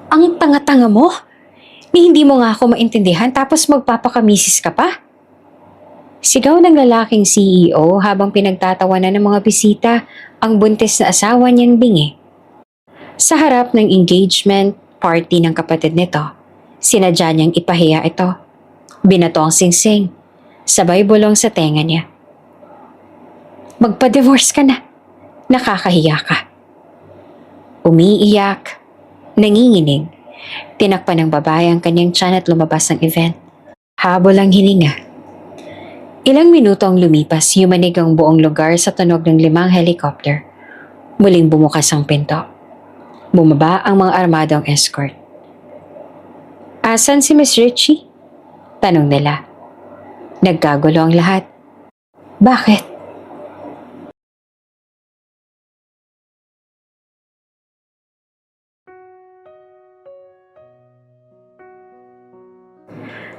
Ang tanga-tanga mo? Ni hindi mo nga ako maintindihan tapos magpapakamisis ka pa? Sigaw ng lalaking CEO habang pinagtatawanan ng mga bisita ang buntis na asawa niyang bingi. Sa harap ng engagement party ng kapatid nito, sinadya niyang ipahiya ito. Binato ang singsing, sabay bulong sa tenga niya. Magpa-divorce ka na. Nakakahiya ka. Umiiyak, nanginginig. Tinakpan ng babae ang kanyang tiyan at lumabas ng event. Habol ang hininga. Ilang minuto ang lumipas, yumanig ang buong lugar sa tunog ng 5 helicopter. Muling bumukas ang pinto. Bumaba ang mga armadong escort. Asan si Miss Richie? Tanong nila. Nagkagulo ang lahat. Bakit?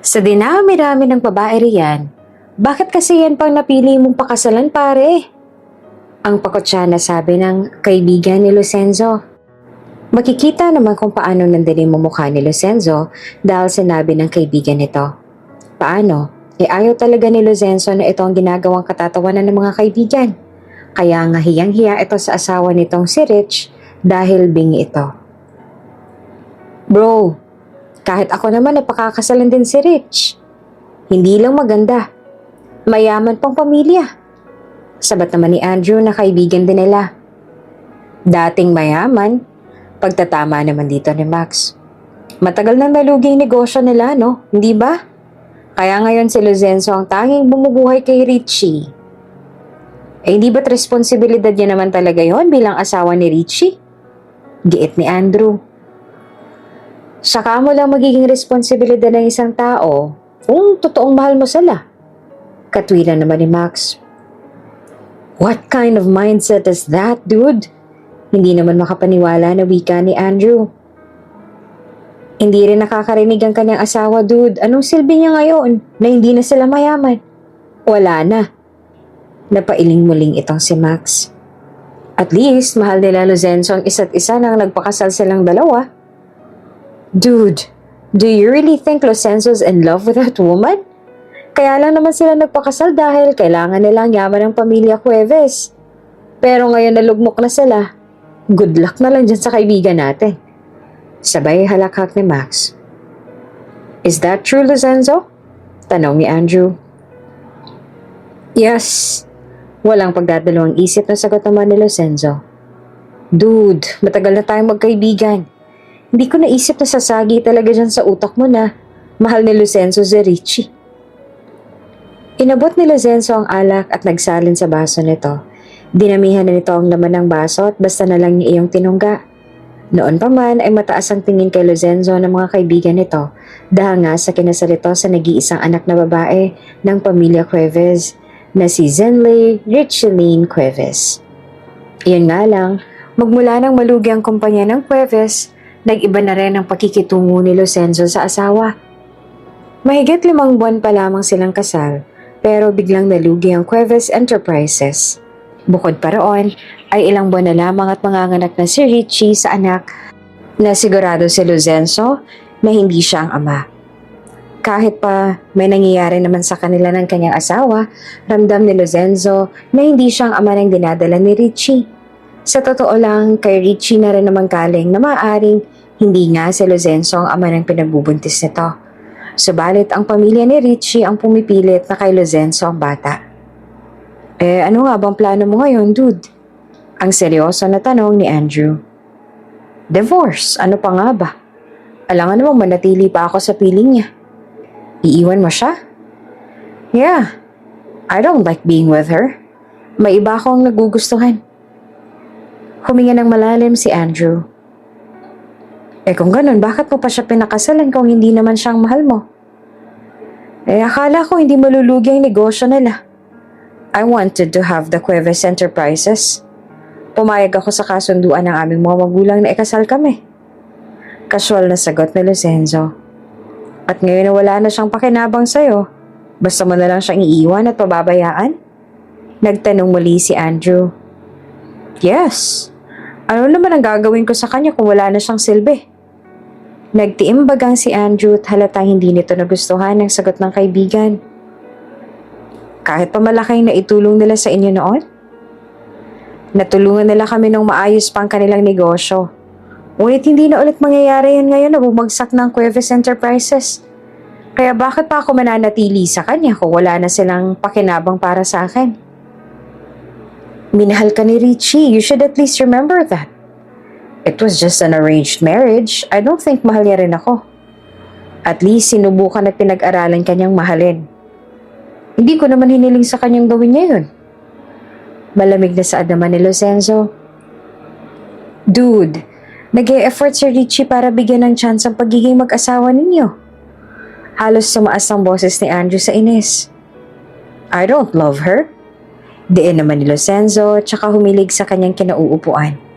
Sa dinami-rami ng babae riyan, bakit kasi yan pang napili mong pakasalan pare? Ang pakotsa na sabi ng kaibigan ni Lucenzo. Makikita naman kung paano nandinig mo mukha ni Lucenzo dahil sinabi ng kaibigan nito. Paano? Ayaw talaga ni Lucenzo na ito ang ginagawang katatawanan ng mga kaibigan. Kaya nga hiyang-hiya ito sa asawa nitong si Rich dahil bingi ito. Bro, kahit ako naman napakakasalan din si Rich. Hindi lang maganda. Mayaman pang pamilya. Sabat naman ni Andrew na kaibigan din nila. Dating mayaman, pagtatama naman dito ni Max. Matagal nang naluging negosyo nila, no? Hindi ba? Kaya ngayon si Lucenzo ang tanging bumubuhay kay Richie. Hindi ba't responsibilidad niya naman talaga yon bilang asawa ni Richie? Giit ni Andrew. Saka mo lang magiging responsibilidad ng isang tao kung totoong mahal mo sila. Katwiran naman ni Max. What kind of mindset is that, dude? Hindi naman makapaniwala na wika ni Andrew. Hindi rin nakakarinig ang kanyang asawa, dude. Anong silbi niya ngayon na hindi na sila mayaman? Wala na. Napailing muling itong si Max. At least, mahal nila Lucenzo ang isa't isa nang nagpakasal silang dalawa. Dude, do you really think Lucenzo's in love with that woman? Kaya lang naman sila nagpakasal dahil kailangan nilang yaman ng pamilya Cuevas. Pero ngayon nalugmok na sila. Good luck na lang dyan sa kaibigan natin. Sabay halakhak ni Max. Is that true, Lucenzo? Tanong ni Andrew. Yes. Walang pagdadalawang isip na sagot naman ni Lucenzo. Dude, matagal na tayong magkaibigan. Hindi ko naisip na sasagi talaga dyan sa utak mo na mahal ni Lucenzo si Richie. Inabot ni Lucenzo ang alak at nagsalin sa baso nito. Dinamihan na nito ang laman ng baso at basta na lang niya iyong tinungga. Noon pa man ay mataas ang tingin kay Lucenzo ng mga kaibigan nito dahil nga sa kinasalito sa nag-iisang anak na babae ng pamilya Cuevas na si Zenley Richeline Cuevas. Iyan nga lang, magmula nang malugi ang kumpanya ng Cuevas, nag-iba na rin ang pakikitungo ni Lucenzo sa asawa. Mahigit 5 buwan pa lamang silang kasal, pero biglang nalugi ang Cuevas Enterprises. Bukod pa roon, ay ilang buwan na lamang at manganganak na si Richie sa anak na sigurado si Lucenzo na hindi siya ang ama. Kahit pa may nangyayari naman sa kanila ng kanyang asawa, ramdam ni Lucenzo na hindi siya ang ama ng dinadala ni Richie. Sa totoo lang, kay Richie na rin naman galing na maaaring hindi nga si Lucenzo ang ama ng pinagbubuntis nito. Subalit ang pamilya ni Richie ang pumipilit na kay Lucenzo ang bata. Ano nga bang plano mo ngayon, dude? Ang seryoso na tanong ni Andrew. Divorce, ano pa nga ba? Alangan namang manatili pa ako sa piling niya. Iiwan mo siya? Yeah, I don't like being with her. May iba akong nagugustuhan. Huminga ng malalim si Andrew. Kung ganun, bakit mo pa siya pinakasalan kung hindi naman siyang mahal mo? Akala ko hindi malulugi ang negosyo nila. I wanted to have the Cuevas Enterprises. Pumayag ako sa kasunduan ng aming mga magulang na ikasal kami. Casual na sagot ni Lucenzo. At ngayon na wala na siyang pakinabang sa'yo, basta mo na lang siyang iiwan at pababayaan? Nagtanong muli si Andrew. Yes. Ano naman ang gagawin ko sa kanya kung wala na siyang silbi? Nagtiimbagang si Andrew at halatang hindi nito nagustuhan ang sagot ng kaibigan. Kahit pa malaking naitulong nila sa inyo noon? Natulungan nila kami ng maayos pang kanilang negosyo. Ngunit hindi na ulit mangyayari yan ngayon na bumagsak ng Cuevas Enterprises. Kaya bakit pa ako mananatili sa kanya kung wala na silang pakinabang para sa akin? Minahal ka ni Richie. You should at least remember that. It was just an arranged marriage. I don't think mahal niya rin ako. At least sinubukan at pinag-aralan kanyang mahalin. Hindi ko naman hiniling sa kanyang gawin niya yun. Malamig na saad naman ni Lorenzo. Dude, nag-e-effort si Richie para bigyan ng chance ang pagiging mag-asawa ninyo. Halos sumaas ang boses ni Andrew sa inis. I don't love her. Diin naman ni Lorenzo tsaka humilig sa kanyang kinauupuan.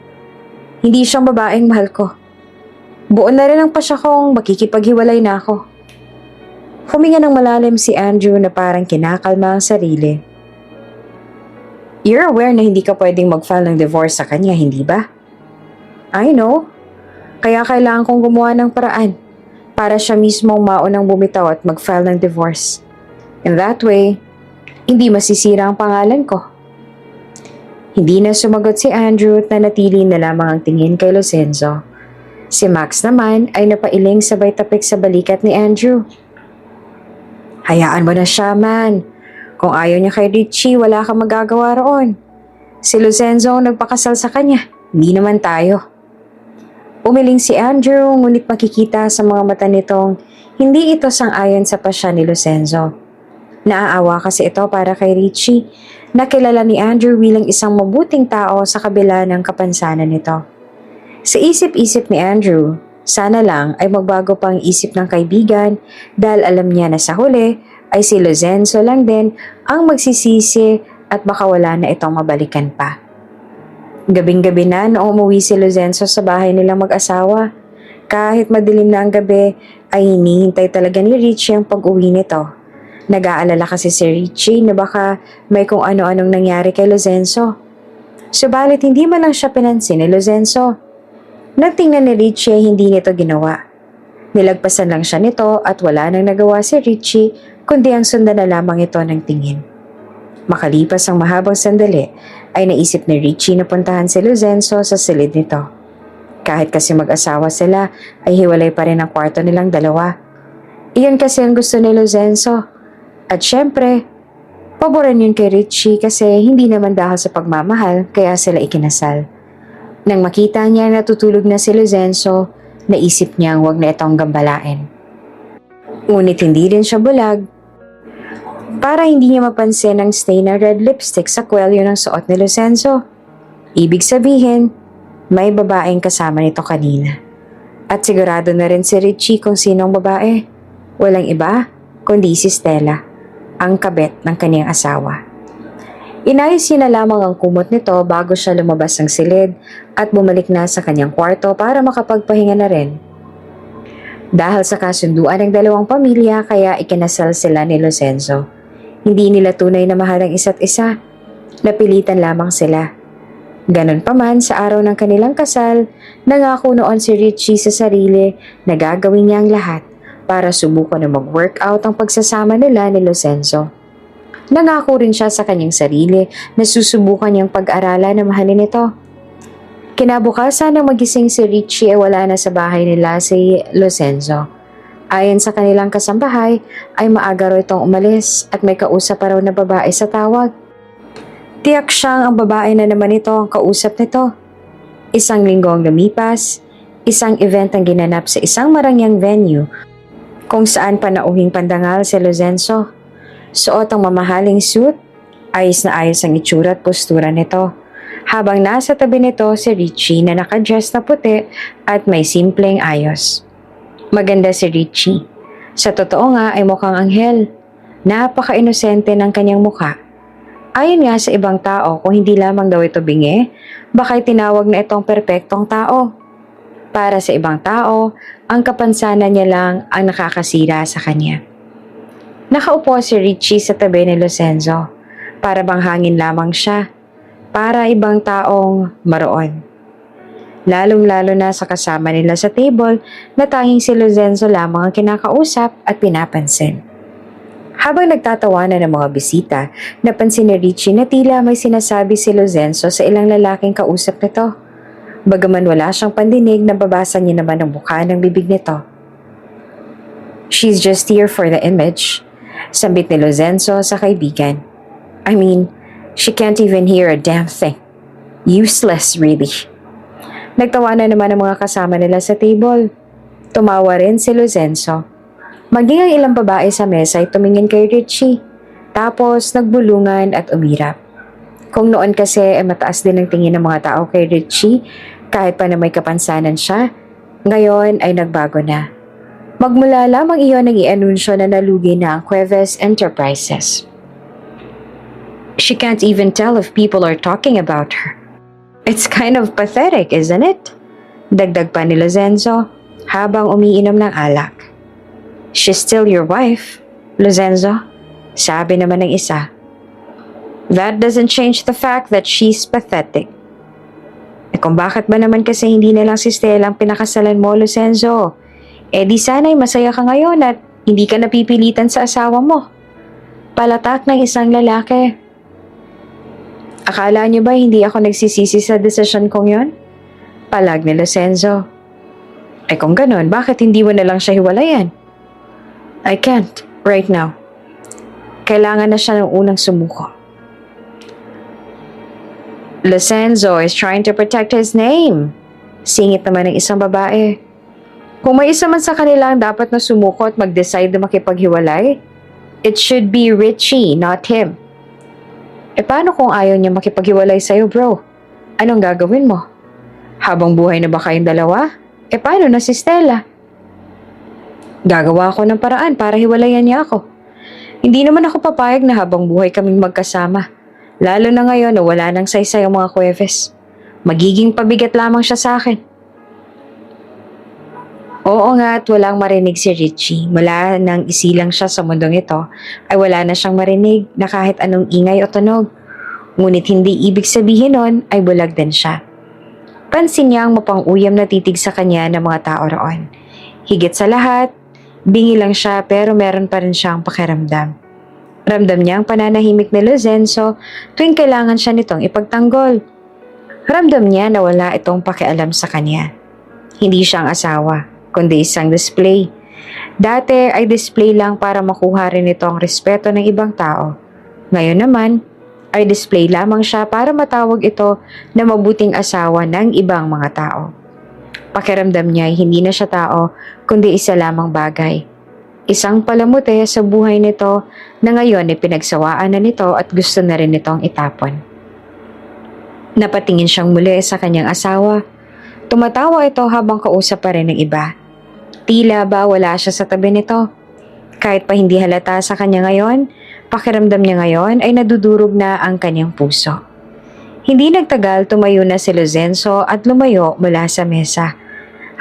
Hindi siyang babaeng mahal ko. Buo na rin ang pasya kong makikipaghiwalay na ako. Huminga ng malalim si Andrew na parang kinakalma ang sarili. You're aware na hindi ka pwedeng mag-file ng divorce sa kanya, hindi ba? I know. Kaya kailangan kong gumawa ng paraan para siya mismo maunang bumitaw at mag-file ng divorce. In that way, hindi masisira ang pangalan ko. Hindi na sumagot si Andrew at nanatili na lamang ang tingin kay Lorenzo. Si Max naman ay napailing sabay tapik sa balikat ni Andrew. Hayaan mo na siya, man. Kung ayaw niya kay Richie, wala kang magagawa roon. Si Lorenzo ang nagpakasal sa kanya, hindi naman tayo. Umiling si Andrew, ngunit makikita sa mga mata nitong hindi ito sang-ayon sa pasya ni Lorenzo. Naaawa kasi ito para kay Richie, na kilala ni Andrew bilang isang mabuting tao sa kabila ng kapansanan nito. Sa isip-isip ni Andrew, sana lang ay magbago pang isip ng kaibigan dahil alam niya na sa huli ay si Lorenzo lang din ang magsisisi at baka wala na itong mabalikan pa. Gabing-gabi na noong umuwi si Lorenzo sa bahay nilang mag-asawa. Kahit madilim na ang gabi ay hinihintay talaga ni Richie ang pag-uwi nito. Nag-aalala kasi si Richie na baka may kung ano-anong nangyari kay Lorenzo. Subalit hindi man lang siya pinansin ni Lorenzo. Nagtingnan ni Richie ay hindi nito ginawa. Nilagpasan lang siya nito at wala nang nagawa si Richie kundi ang sundan na lamang ito ng tingin. Makalipas ang mahabang sandali ay naisip ni Richie na puntahan si Lorenzo sa silid nito. Kahit kasi mag-asawa sila ay hiwalay pa rin ang kwarto nilang dalawa. Iyon kasi ang gusto ni Lorenzo. At syempre, paboran yun kay Richie kasi hindi naman dahil sa pagmamahal kaya sila ikinasal. Nang makita niya na natutulog na si Lorenzo, naisip niyang wag na itong gambalain. Ngunit hindi rin siya bulag. Para hindi niya mapansin ang stain ng red lipstick sa kwelyo ng suot ni Lorenzo. Ibig sabihin, may babaeng kasama nito kanina. At sigurado na rin si Richie kung sinong babae. Walang iba, kundi si Stella, ang kabet ng kaniyang asawa. Inayos niya na lamang ang kumot nito bago siya lumabas ng silid at bumalik na sa kanyang kwarto para makapagpahinga na rin. Dahil sa kasunduan ng dalawang pamilya kaya ikinasal sila ni Lorenzo. Hindi nila tunay na mahal ang isa't isa. Napilitan lamang sila. Ganon pa man sa araw ng kanilang kasal, nangako noon si Richie sa sarili na gagawin niya ang lahat para subukan na mag-workout ang pagsasama nila ni Lorenzo. Nangako rin siya sa kanyang sarili na susubukan niyang pag-aralan na mahalin ito. Kinabukasan nang magising si Richie ay wala na sa bahay nila si Lorenzo. Ayon sa kanilang kasambahay ay maaga raw itong umalis at may kausap pa raw na babae sa tawag. Tiyak siyang ang babae na naman ito ang kausap nito. Isang linggo ang lumipas, isang event ang ginanap sa isang marangyang venue kung saan panauhing pandangal si Lorenzo. Suot ang mamahaling suit, ayos na ayos ang itsura at postura nito. Habang nasa tabi nito si Richie na nakadress na puti at may simpleng ayos. Maganda si Richie. Sa totoo nga ay mukhang anghel. Napaka-inosente ng kanyang mukha. Ayon nga sa ibang tao kung hindi lamang daw ito bingi, baka tinawag na itong perpektong tao. Para sa ibang tao, ang kapansanan niya lang ang nakakasira sa kanya. Nakaupo si Richie sa tabi ni Lorenzo. Para bang hangin lamang siya. Para ibang taong maroon. lalong-lalo na sa kasama nila sa table na tanging si Lorenzo lamang ang kinakausap at pinapansin. Habang nagtatawanan ng mga bisita, napansin ni Richie na tila may sinasabi si Lorenzo sa ilang lalaking kausap nito. Bagaman wala siyang pandinig, nababasa niya naman ang mukha ng bibig nito. "She's just here for the image," sambit ni Lorenzo sa kaibigan. "I mean, she can't even hear a damn thing. Useless, really." Nagtawanan naman ang mga kasama nila sa table. Tumawa rin si Lorenzo. Maging ang ilang babae sa mesa ay tumingin kay Richie. Tapos nagbulungan at umirap. Kung noon kasi ay mataas din ang tingin ng mga tao kay Richie, kahit pa na may kapansanan siya, ngayon ay nagbago na. Magmula lamang iyon ang i-anunsyo na nalugi na ang Cuevas Enterprises. "She can't even tell if people are talking about her. It's kind of pathetic, isn't it?" Dagdag pa ni Lorenzo habang umiinom ng alak. "She's still your wife, Lorenzo," sabi naman ng isa. "That doesn't change the fact that she's pathetic." Kung bakit ba naman kasi hindi na lang si Stella ang pinakasalan mo, Lorenzo? Di sana'y masaya ka ngayon at hindi ka napipilitan sa asawa mo. Palatak ng isang lalaki. "Akala niyo ba hindi ako nagsisisi sa desisyon kong yon?" Palag ni Lorenzo. Kung ganon, bakit hindi mo na lang siya hiwalayan? "I can't, right now. Kailangan na siya ng unang sumuko." "Lorenzo is trying to protect his name," singit naman ng isang babae. Kung may isa man sa kanila ang dapat na sumuko at mag-decide na makipaghiwalay, it should be Richie, not him. Paano kung ayaw niya makipaghiwalay sa'yo, bro? Anong gagawin mo? Habang buhay na ba kayong dalawa? Paano na si Stella? "Gagawa ako ng paraan para hiwalayan niya ako. Hindi naman ako papayag na habang buhay kaming magkasama. Lalo na ngayon na wala nang saysay ang mga Cuevas. Magiging pabigat lamang siya sa akin." Oo nga at walang marinig si Richie. Mula nang isilang siya sa mundong ito, ay wala na siyang marinig na kahit anong ingay o tunog. Ngunit hindi ibig sabihin nun ay bulag din siya. Pansin niya ang mapang-uyam na titig sa kanya ng mga tao roon. Higit sa lahat, bingi lang siya pero meron pa rin siyang pakiramdam. Ramdam niya ang pananahimik ni Lorenzo tuwing kailangan siya nitong ipagtanggol. Ramdam niya na wala itong pakialam sa kanya. Hindi siya ang asawa, kundi isang display. Dati ay display lang para makuha rin ito ang respeto ng ibang tao. Ngayon naman, ay display lamang siya para matawag ito na mabuting asawa ng ibang mga tao. Pakiramdam niya ay hindi na siya tao, kundi isa lamang bagay. Isang palamute sa buhay nito na ngayon ay pinagsawaan na nito at gusto na rin nitong itapon. Napatingin siyang muli sa kanyang asawa. Tumatawa ito habang kausap pa rin ng iba. Tila ba wala siya sa tabi nito. Kahit pa hindi halata sa kanya ngayon, pakiramdam niya ngayon ay nadudurog na ang kanyang puso. Hindi nagtagal tumayo na si Lorenzo at lumayo mula sa mesa.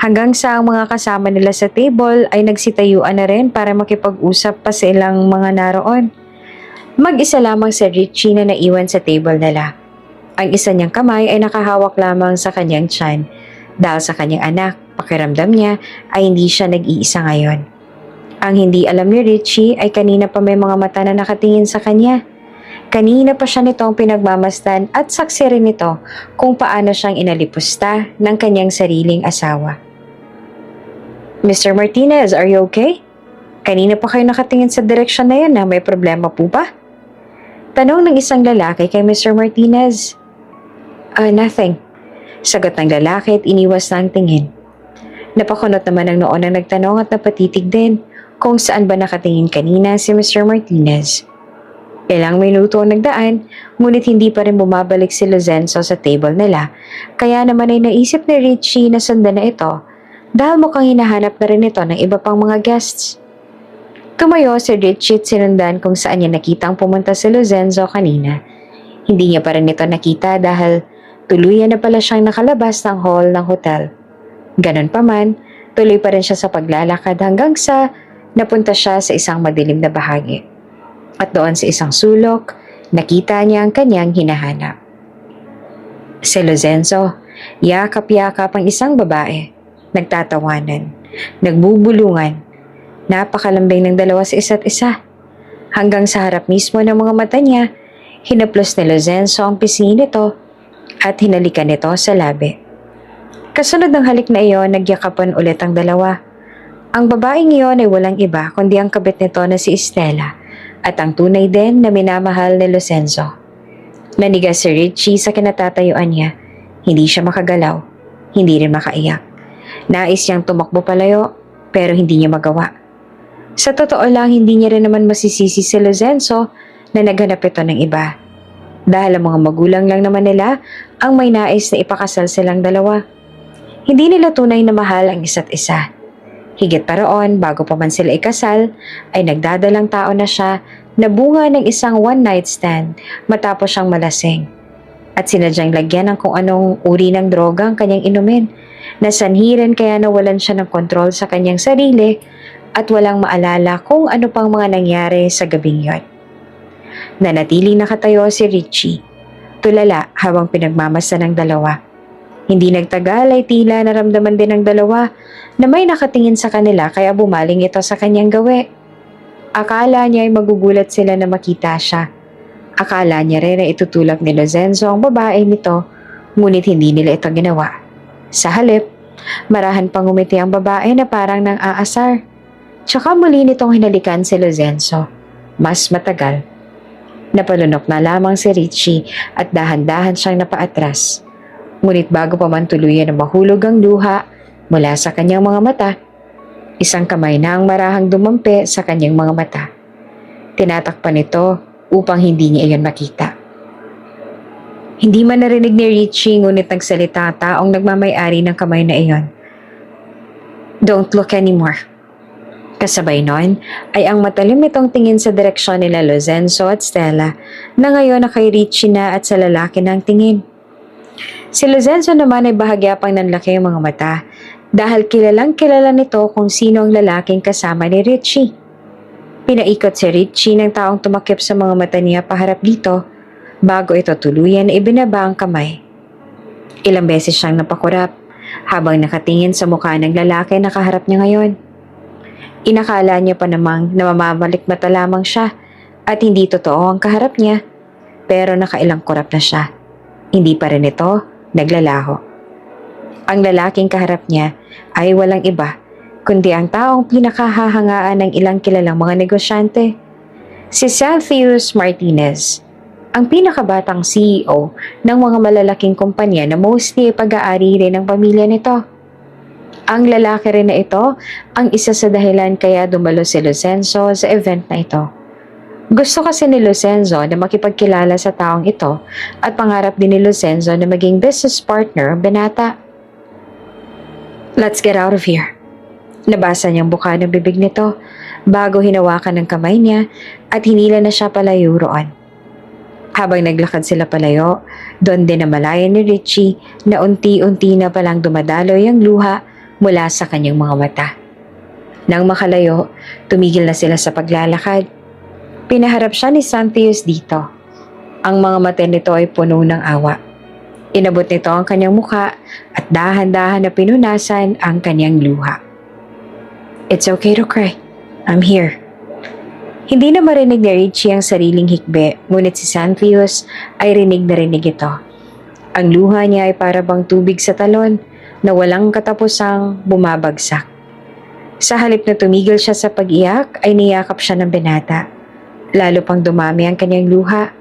Hanggang sa ang mga kasama nila sa table ay nagsitayuan na rin para makipag-usap pa sa ilang mga naroon. Mag-isa lamang si Richie na naiwan sa table nila. Ang isa niyang kamay ay nakahawak lamang sa kanyang tiyan. Dahil sa kanyang anak, pakiramdam niya ay hindi siya nag-iisa ngayon. Ang hindi alam ni Richie ay kanina pa may mga mata na nakatingin sa kanya. Kanina pa siya nitong pinagmamasdan at saksi rin nito kung paano siyang inalipusta ng kanyang sariling asawa. "Mr. Martinez, are you okay? Kanina pa kayo nakatingin sa direksyon na yan na may problema po ba?" Tanong ng isang lalaki kay Mr. Martinez. Nothing." Sagot ng lalaki at iniwas na ang tingin. Napakunot naman ang noon ang nagtanong at napatitig din kung saan ba nakatingin kanina si Mr. Martinez. Ilang minuto ang nagdaan, ngunit hindi pa rin bumabalik si Lorenzo sa table nila, kaya naman ay naisip ni Richie na sundan na ito dahil mukhang hinahanap na rin ito ng iba pang mga guests. Tumayo si Richie at sinundan kung saan niya nakitang pumunta si Lorenzo kanina. Hindi niya pa rin ito nakita dahil tuluyan na pala siyang nakalabas ng hall ng hotel. Ganon pa man, tuloy pa rin siya sa paglalakad hanggang sa napunta siya sa isang madilim na bahagi. At doon sa isang sulok, nakita niya ang kanyang hinahanap. Si Lorenzo, Yakap-yakap ang isang babae. Nagtatawanan. Nagbubulungan. Napakalambing ng dalawa sa isa't isa. Hanggang sa harap mismo ng mga mata niya, hinaplos ni Lorenzo ang pisngi nito at hinalikan nito sa labi. Kasunod ng halik na iyon, nagyakapan ulit ang dalawa. Ang babaeng iyon ay walang iba kundi ang kabit nito na si Estela at ang tunay din na minamahal ni Lorenzo. Nanigas si Richie sa kinatatayuan niya. Hindi siya makagalaw, hindi rin makaiyak. Nais niyang tumakbo palayo pero hindi niya magawa. Sa totoo lang, hindi niya rin naman masisisi si Lorenzo na naghanap ito ng iba. Dahil ang mga magulang lang naman nila ang may nais na ipakasal silang dalawa. Hindi nila tunay na mahal ang isa't isa. Higit pa roon, bago pa man sila ikasal, ay nagdadalang tao na siya na bunga ng isang one-night stand matapos siyang malasing. At sinadyang lagyan ng kung anong uri ng droga ang kanyang inumin, na sanhirin kaya nawalan siya ng kontrol sa kanyang sarili at walang maalala kung ano pang mga nangyari sa gabing yon. Nanatiling nakatayo si Richie, tulala habang pinagmamasa ng dalawa. Hindi nagtagal ay tila naramdaman din ng dalawa na may nakatingin sa kanila kaya bumaling ito sa kanyang gawi. Akala niya ay magugulat sila na makita siya. Akala niya rin na itutulak ni Lorenzo ang babae nito, ngunit hindi nila ito ginawa. Sa halip, marahan pang umiti ang babae na parang nang aasar. Tsaka muli nitong hinalikan si Lorenzo. Mas matagal. Napalunok na lamang si Richie at dahan-dahan siyang napaatras. Ngunit bago pa man tuluyan na mahulog ang luha mula sa kanyang mga mata, isang kamay na ang marahang dumampi sa kanyang mga mata. Tinatakpan ito upang hindi niya iyon makita. Hindi man narinig ni Richie ngunit nagsalita ang taong nagmamay-ari ng kamay na iyon. Don't look anymore. Kasabay nun ay ang matalim nitong tingin sa direksyon nila Lorenzo at Stella na ngayon na kay Richie na at sa lalaki ng tingin. Si Lorenzo naman ay bahagya pang nanlaki ang mga mata dahil kilalang kilala nito kung sino ang lalaking kasama ni Richie. Pinaikot si Richie ng taong tumakip sa mga mata niya paharap dito bago ito tuluyan na ibinaba ang kamay. Ilang beses siyang napakurap habang nakatingin sa mukha ng lalaki na kaharap niya ngayon. Inakala niya pa namang na mamamalik mata lamang siya at hindi totoo ang kaharap niya, pero nakailang kurap na siya. Hindi pa rin ito naglalaho. Ang lalaking kaharap niya ay walang iba kundi ang taong pinakahahangaan ng ilang kilalang mga negosyante. Si Xanthius Martinez, ang pinakabatang CEO ng mga malalaking kumpanya na mostly pag-aari rin ng pamilya nito. Ang lalaki rin na ito ang isa sa dahilan kaya dumalo si Lorenzo sa event na ito. Gusto kasi ni Lorenzo na makipagkilala sa taong ito at pangarap din ni Lorenzo na maging business partner ang binata. Let's get out of here. Nabasa niyang buka ng bibig nito bago hinawakan ng kamay niya at hinila na siya palayo roon. Habang naglakad sila palayo, doon din namalayan ni Richie na unti-unti na palang dumadaloy ang luha mula sa kanyang mga mata. Nang makalayo, tumigil na sila sa paglalakad. Pinaharap siya ni Xanthius dito. Ang mga mata nito ay puno ng awa. Inabot nito ang kanyang muka at dahan-dahan na pinunasan ang kanyang luha. It's okay to cry. I'm here. Hindi na marinig ni Richie ang sariling hikbi, ngunit si Xanthius ay rinig na rinig ito. Ang luha niya ay para bang tubig sa talon na walang katapusang bumabagsak. Sa halip na tumigil siya sa pag-iyak, ay niyakap siya ng binata. Lalo pang dumami ang kanyang luha.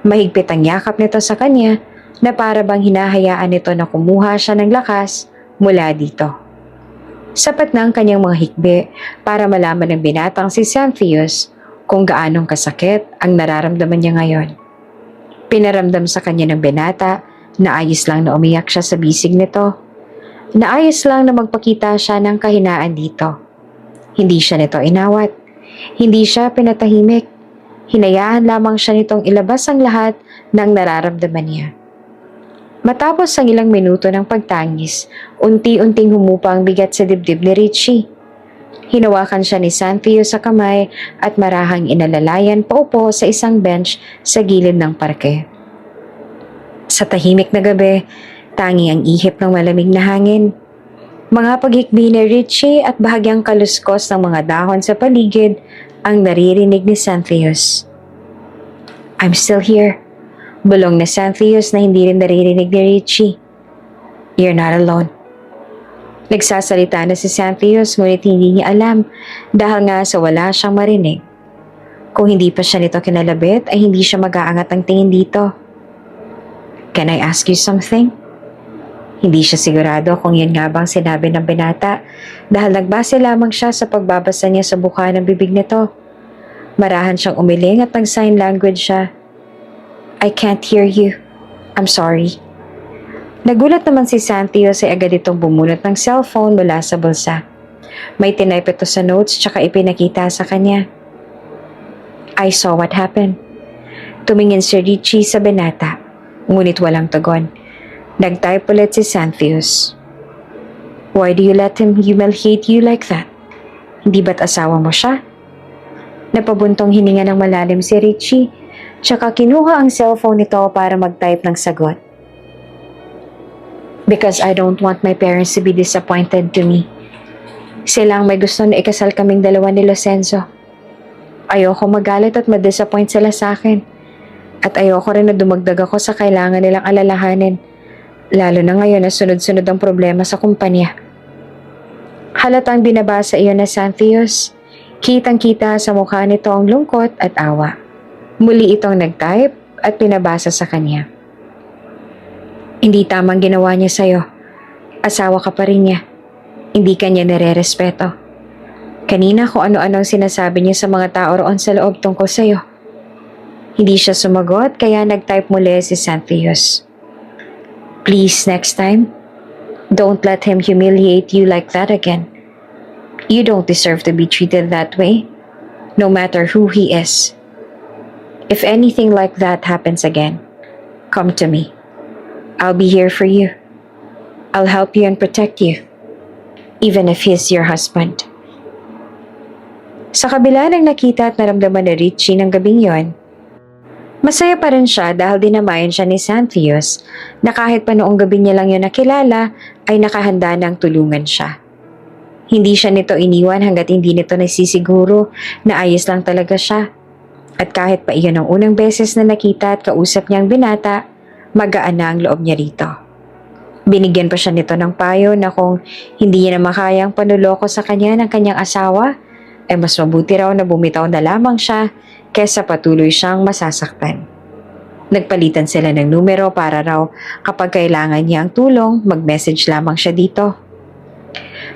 Mahigpit ang yakap nito sa kanya na para bang hinahayaan nito na kumuha siya ng lakas mula dito. Sapat na ang kanyang mga hikbi para malaman ng binatang si Xanthius kung gaanong kasakit ang nararamdaman niya ngayon. Pinaramdam sa kanya ng binata na ayos lang na umiyak siya sa bisig nito. Naayos lang na magpakita siya ng kahinaan dito. Hindi siya nito inawat. Hindi siya pinatahimik. Hinayaan lamang siya nitong ilabas ang lahat ng nararamdaman niya. Matapos ang ilang minuto ng pagtangis, unti-unting humupa ang bigat sa dibdib ni Richie. Hinawakan siya ni Xanthius sa kamay at marahang inalalayan paupo sa isang bench sa gilid ng parke. Sa tahimik na gabi, Tangi ang ihip ng malamig na hangin. Mga paghikbi ni Richie at bahagyang kaluskos ng mga dahon sa paligid ang naririnig ni Xanthius. I'm still here. Bulong ni Xanthius na hindi rin naririnig ni Richie. You're not alone. Nagsasalita na si Xanthius ngunit hindi niya alam dahil nga sa wala siyang marinig. Kung hindi pa siya nito kinalabit ay hindi siya mag-aangat ng tingin dito. Can I ask you something? Hindi siya sigurado kung yun nga bang sinabi ng binata dahil nagbase lamang siya sa pagbabasa niya sa buka ng bibig nito. Marahan siyang umiling at nag-sign language siya. I can't hear you. I'm sorry. Nagulat naman si Xanthius ay agad itong bumunot ng cellphone mula sa bulsa. May tinype ito sa notes tsaka ipinakita sa kanya. I saw what happened. Tumingin si Richie sa binata, ngunit walang tugon. Nag-type ulit si Xanthius. Why do you let him humiliate you like that? Hindi ba't asawa mo siya? Napabuntong hininga ng malalim si Richie, tsaka kinuha ang cellphone nito para mag-type ng sagot. Because I don't want my parents to be disappointed to me. Silang may gusto na ikasal kaming dalawa ni Locenzo. Ayoko magalit at ma-disappoint sila sa akin. At ayoko rin na dumagdag ako sa kailangan nilang alalahanin. Lalo na ngayon na sunod-sunod ang problema sa kumpanya. Halatang binabasa iyon na Xanthius. Kitang-kita sa mukha nito ang lungkot at awa. Muli itong nag-type at pinabasa sa kanya. Hindi tamang ginawa niya sa'yo. Asawa ka pa rin niya. Hindi ka niya nire-respeto. Kanina kung ano-ano ang sinasabi niya sa mga tao roon sa loob tungkol sa'yo. Hindi siya sumagot kaya nag-type muli si Xanthius. Please next time, don't let him humiliate you like that again. You don't deserve to be treated that way, no matter who he is. If anything like that happens again, come to me. I'll be here for you. I'll help you and protect you, even if he's your husband. Sa kabila ng nakita at naramdaman ni Richie ng gabing yon, masaya pa rin siya dahil dinamayan siya ni Xanthius na kahit pa noong gabi niya lang yun nakilala ay nakahanda ng tulungan siya. Hindi siya nito iniwan hanggat hindi nito nasisiguro na ayos lang talaga siya. At kahit pa iyon ang unang beses na nakita at kausap niya ang binata, magaan na ang loob niya rito. Binigyan pa siya nito ng payo na kung hindi niya na makayang panuloko sa kanya ng kanyang asawa, ay mas mabuti raw na bumitaw na lamang siya kesa patuloy siyang masasaktan. Nagpalitan sila ng numero para raw kapag kailangan niya ang tulong, mag-message lamang siya dito.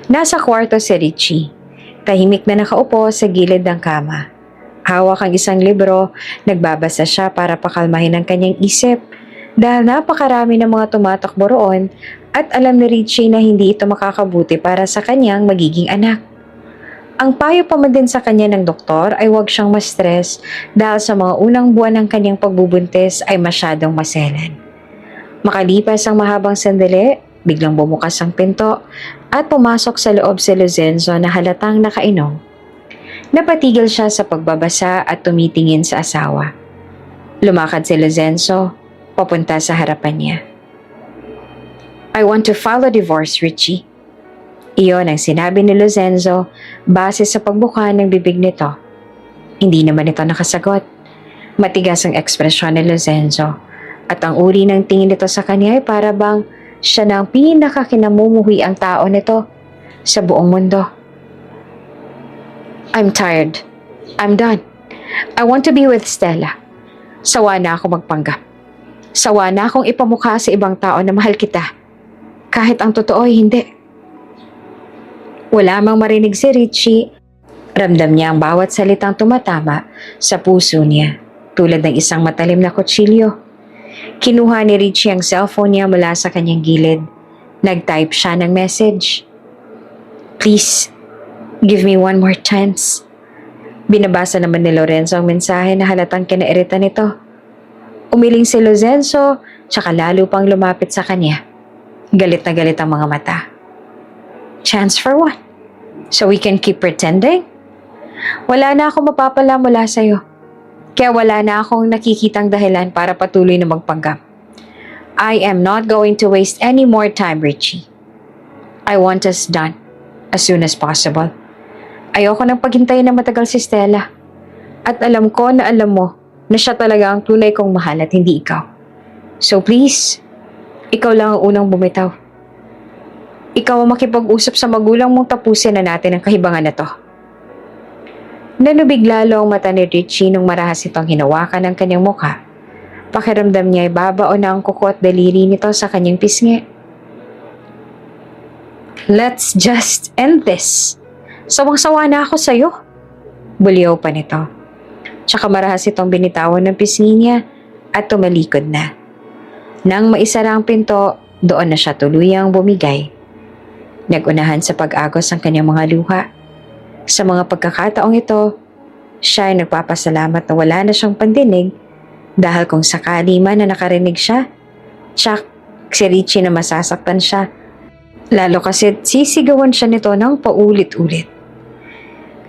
Nasa kwarto si Richie. Tahimik na nakaupo sa gilid ng kama. Hawak ang isang libro, nagbabasa siya para pakalmahin ang kanyang isip dahil napakarami ng mga tumatakbo roon at alam ni Richie na hindi ito makakabuti para sa kanyang magiging anak. Ang payo pa man din sa kanya ng doktor ay huwag siyang ma-stress dahil sa mga unang buwan ng kanyang pagbubuntis ay masyadong maselan. Makalipas ang mahabang sandali, biglang bumukas ang pinto at pumasok sa loob si Locenzo na halatang nakainom. Napatigil siya sa pagbabasa at tumitingin sa asawa. Lumakad si Locenzo, papunta sa harapan niya. I want to file a divorce, Richie. Iyon ang sinabi ni Locenzo base sa pagbuka ng bibig nito. Hindi naman ito nakasagot. Matigas ang ekspresyon ni Locenzo at ang uri ng tingin nito sa kanya ay para bang siya na ang pinakakinamumuhi ang tao nito sa buong mundo. I'm tired. I'm done. I want to be with Stella. Sawa na ako magpanggap. Sawa na akong ipamukha sa ibang tao na mahal kita. Kahit ang totoo ay hindi. Wala mang marinig si Richie. Ramdam niya ang bawat salitang tumatama sa puso niya, tulad ng isang matalim na kutsilyo. Kinuha ni Richie ang cellphone niya mula sa kanyang gilid. Nag-type siya ng message. Please, give me one more chance. Binabasa naman ni Lorenzo ang mensahe na halatang kinairita nito. Umiling si Lorenzo, tsaka lalo pang lumapit sa kanya. Galit na galit ang mga mata. Chance for what? So we can keep pretending? Wala na akong mapapala mula sa'yo. Kaya wala na akong nakikitang dahilan para patuloy na magpanggap. I am not going to waste any more time, Richie. I want us done as soon as possible. Ayoko nang paghintay na matagal si Stella. At alam ko na alam mo na siya talaga ang tunay kong mahal at hindi ikaw. So please, ikaw lang ang unang bumitaw. Ikaw ang makipag-usap sa magulang mong tapusin na natin ang kahibangan na to. Nanubig lalo ang mata ni Richie nung marahas itong hinawakan ng kanyang mukha. Pakiramdam niya ay babao na ang kuko at daliri nito sa kanyang pisngi. Let's just end this. Sawang-sawa na ako sa'yo. Buliyaw pa nito. Tsaka marahas itong binitawan ng pisngi niya at tumalikod na. Nang maisara ang pinto, doon na siya tuluyang bumigay. Nagunahan sa pag-agos ang kanyang mga luha. Sa mga pagkakataong ito, siya ay nagpapasalamat na wala na siyang pandinig dahil kung sakali man na nakarinig siya, tsak si Richie na masasaktan siya. Lalo kasi sisigawan siya nito ng paulit-ulit.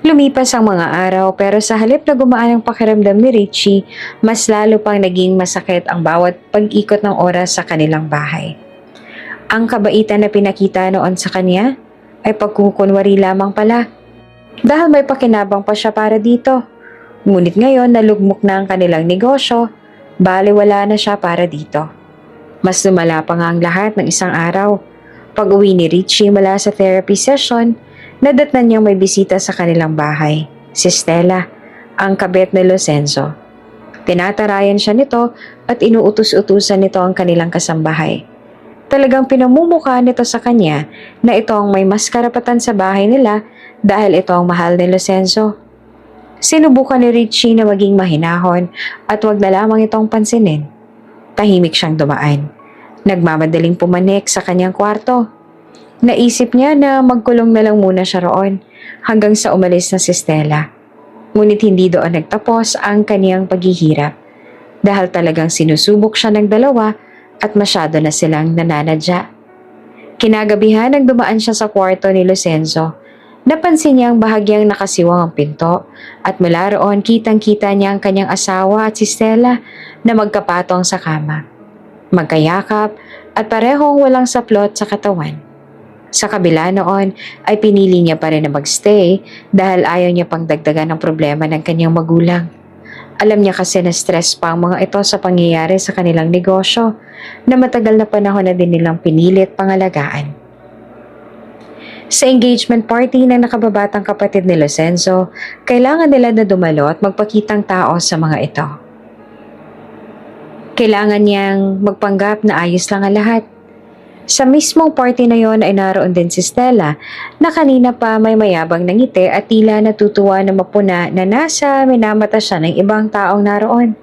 Lumipas ang mga araw pero sa halip na gumaan ang pakiramdam ni Richie, mas lalo pang naging masakit ang bawat pag-ikot ng oras sa kanilang bahay. Ang kabaitan na pinakita noon sa kanya ay pagkukunwari lamang pala. Dahil may pakinabang pa siya para dito. Ngunit ngayon nalugmok na ang kanilang negosyo, baliwala na siya para dito. Mas lumala pa nga ang lahat ng isang araw. Pag-uwi ni Richie mula sa therapy session, nadatnan niyang may bisita sa kanilang bahay, si Stella, ang kabet ni Locenzo. Tinatarayan siya nito at inuutos-utusan nito ang kanilang kasambahay. Talagang pinamumukha nito sa kanya na ito ang may mas karapatan sa bahay nila dahil ito ang mahal ni Locenzo. Sinubukan ni Richie na maging mahinahon at wag na lamang itong pansinin. Tahimik siyang dumaan. Nagmamadaling pumanik sa kanyang kwarto. Naisip niya na magkulong na lang muna siya roon hanggang sa umalis na si Stella. Ngunit hindi doon nagtapos ang kaniyang paghihirap dahil talagang sinusubok siya ng dalawa at masyado na silang nananadya. Kinagabihan nang dumaan siya sa kwarto ni Locenzo, napansin niyang bahagyang nakasiwang ang pinto at mula roon kitang-kita niya ang kanyang asawa at si Stella na magkapatong sa kama. Magkayakap at parehong walang saplot sa katawan. Sa kabila noon ay pinili niya pa rin na magstay dahil ayaw niya pang dagdagan ng problema ng kanyang magulang. Alam niya kasi na stress pa ang mga ito sa pangyayari sa kanilang negosyo na matagal na panahon na din nilang pinilit pangalagaan. Sa engagement party ng nakababatang kapatid ni Locenzo, kailangan nila na dumalo at magpakitang tao sa mga ito. Kailangan niyang magpanggap na ayos lang ang lahat. Sa mismong party na yon ay naroon din si Stella na kanina pa may mayabang na ngiti at tila natutuwa na mapuna na nasa minamata siya ng ibang taong naroon.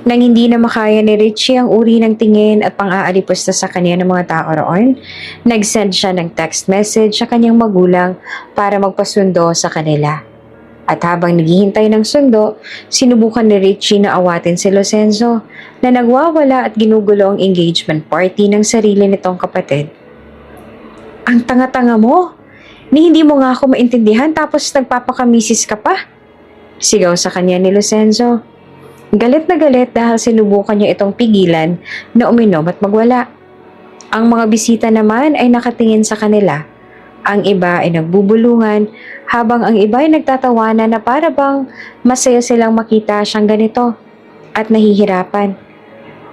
Nang hindi na makaya ni Richie ang uri ng tingin at pang-aalipusta sa kanya ng mga tao roon, nag-send siya ng text message sa kanyang magulang para magpasundo sa kanila. At habang naghihintay ng sundo, sinubukan ni Richie na awatin si Locenzo na nagwawala at ginugulo ang engagement party ng sarili nitong kapatid. Ang tanga-tanga mo! Ni hindi mo nga ako maintindihan tapos nagpapakamisis ka pa? Sigaw sa kanya ni Locenzo. Galit na galit dahil sinubukan niya itong pigilan na uminom at magwala. Ang mga bisita naman ay nakatingin sa kanila. Ang iba ay nagbubulungan habang ang iba ay nagtatawanan na para bang masaya silang makita siyang ganito at nahihirapan.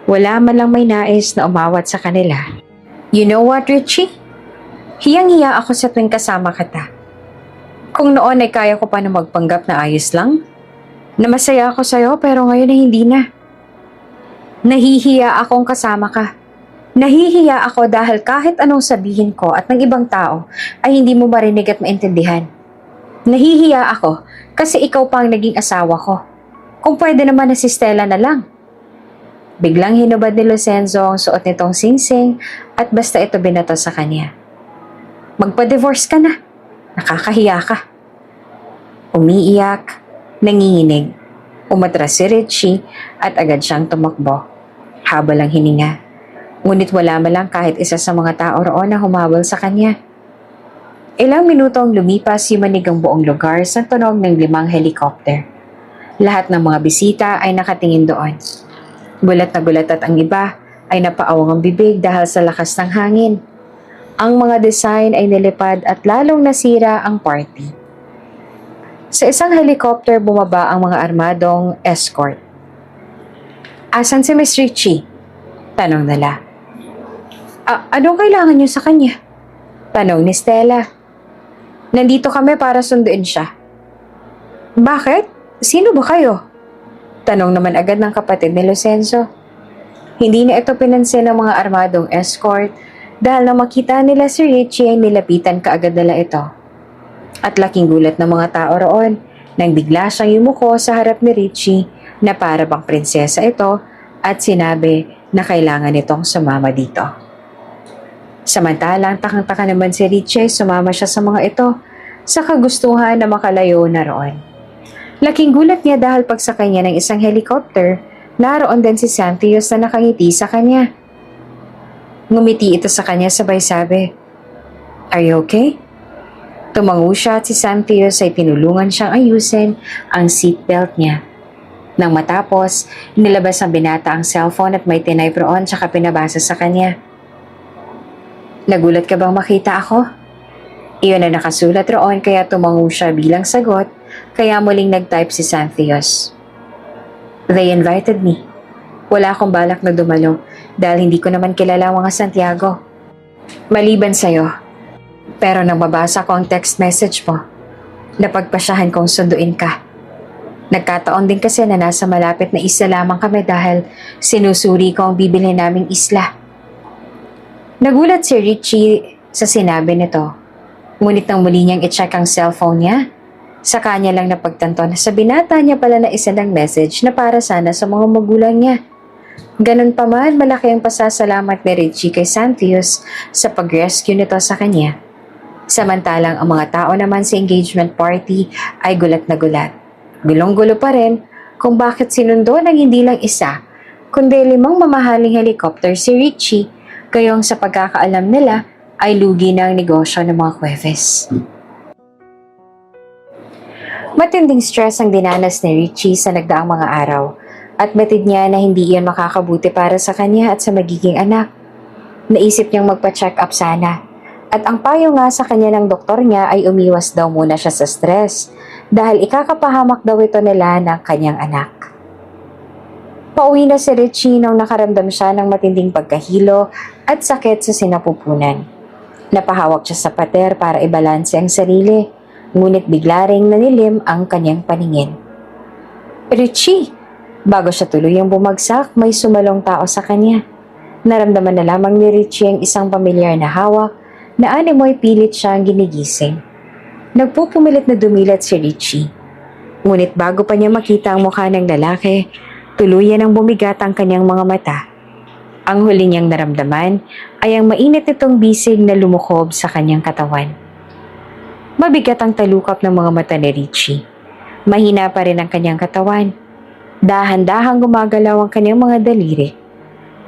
Wala man lang may nais na umawat sa kanila. You know what, Richie? Hiyang-hiya ako sa tuwing kasama kita. Kung noon ay kaya ko pa na magpanggap na ayos lang, na masaya ako sa'yo pero ngayon ay hindi na. Nahihiya akong kasama ka. Nahihiya ako dahil kahit anong sabihin ko at ng ibang tao ay hindi mo marinig at maintindihan. Nahihiya ako kasi ikaw pa ang naging asawa ko. Kung pwede naman na si Stella na lang. Biglang hinubad ni Locenzo ang suot nitong singsing at basta ito binato sa kanya. Magpa-divorce ka na. Nakakahiya ka. Umiiyak, nanginginig. Umatras si Richie at agad siyang tumakbo. Habal ang hininga. Ngunit wala malang kahit isa sa mga tao roon na humabol sa kanya. Ilang minuto ang lumipas himanig ang buong lugar sa tunog ng 5 helicopter. Lahat ng mga bisita ay nakatingin doon. Gulat na gulat at ang iba ay napaawang ang bibig dahil sa lakas ng hangin. Ang mga design ay nilipad at lalong nasira ang party. Sa isang helicopter bumaba ang mga armadong escort. "Asan si Miss Richie?" tanong nila. Anong kailangan niyo sa kanya?" tanong ni Stella. "Nandito kami para sunduin siya." "Bakit? Sino ba kayo?" tanong naman agad ng kapatid ni Lucenzo. Hindi na ito pinansin ng mga armadong escort dahil nang makita nila si Richie ay nilapitan kaagad nila ito. At laking gulat ng mga tao roon nang bigla siyang yumuko sa harap ni Richie na para bang prinsesa ito at sinabi na kailangan nitong sumama dito. Samantalang takang-taka naman si Richie, sumama siya sa mga ito sa kagustuhan na makalayo na roon. Laking gulat niya dahil pagsakay niya ng isang helicopter, naroon din si Santios na nakangiti sa kanya. Ngumiti ito sa kanya sabay sabi, "Are you okay?" Tumango siya at si Santios ay tinulungan siyang ayusin ang seatbelt niya. Nang matapos, inilabas ng binata ang cellphone at may tinype roon tsaka pinabasa sa kanya. "Nagulat ka bang makita ako?" Iyon na nakasulat roon kaya tumango siya bilang sagot kaya muling nag-type si Santios. "They invited me. Wala akong balak na dumalo dahil hindi ko naman kilala ang mga Santiago. Maliban sa'yo. Pero nang mabasa ko ang text message mo, napagpasyahan kong sunduin ka. Nagkataon din kasi na nasa malapit na isla lamang kami dahil sinusuri ko ang bibili naming isla." Nagulat si Richie sa sinabi nito. Ngunit nang muli niyang i-check ang cellphone niya, sa kanya lang napagtanto na sa binata niya pala na isa ng message na para sana sa mga magulang niya. Ganun pa man, malaki ang pasasalamat ni Richie kay Santios sa pag-rescue nito sa kanya. Samantalang ang mga tao naman sa engagement party ay gulat na gulat. Gulong-gulo pa rin kung bakit sinundo ng hindi lang isa, kundi 5 mamahaling helicopter si Richie, gayong sa pagkakaalam nila ay lugi na ang negosyo ng mga Cuevas. Matinding stress ang dinanas ni Richie sa nagdaang mga araw at batid niya na hindi iyon makakabuti para sa kanya at sa magiging anak. Naisip niyang magpa-check up sana at ang payo nga sa kanya ng doktor niya ay umiwas daw muna siya sa stress dahil ikakapahamak daw ito nila ng kanyang anak. Pauwi na si Richie nang nakaramdam siya ng matinding pagkahilo at sakit sa sinapupunan. Napahawak siya sa pader para ibalanse ang sarili, ngunit bigla ring nanilim ang kanyang paningin. "Richie!" Bago siya tuluyang bumagsak, may sumalong tao sa kanya. Naramdaman na lamang ni Richie ang isang pamilyar na hawak na animoy pilit siyang ginigising. Nagpupumilit na dumilat si Richie. Ngunit bago pa niya makita ang mukha ng lalaki, tuluyan ang bumigat ang kanyang mga mata. Ang huli niyang naramdaman ay ang mainit nitong bisig na lumukob sa kanyang katawan. Mabigat ang talukap ng mga mata ni Richie. Mahina pa rin ang kanyang katawan. Dahan-dahang gumagalaw ang kanyang mga daliri.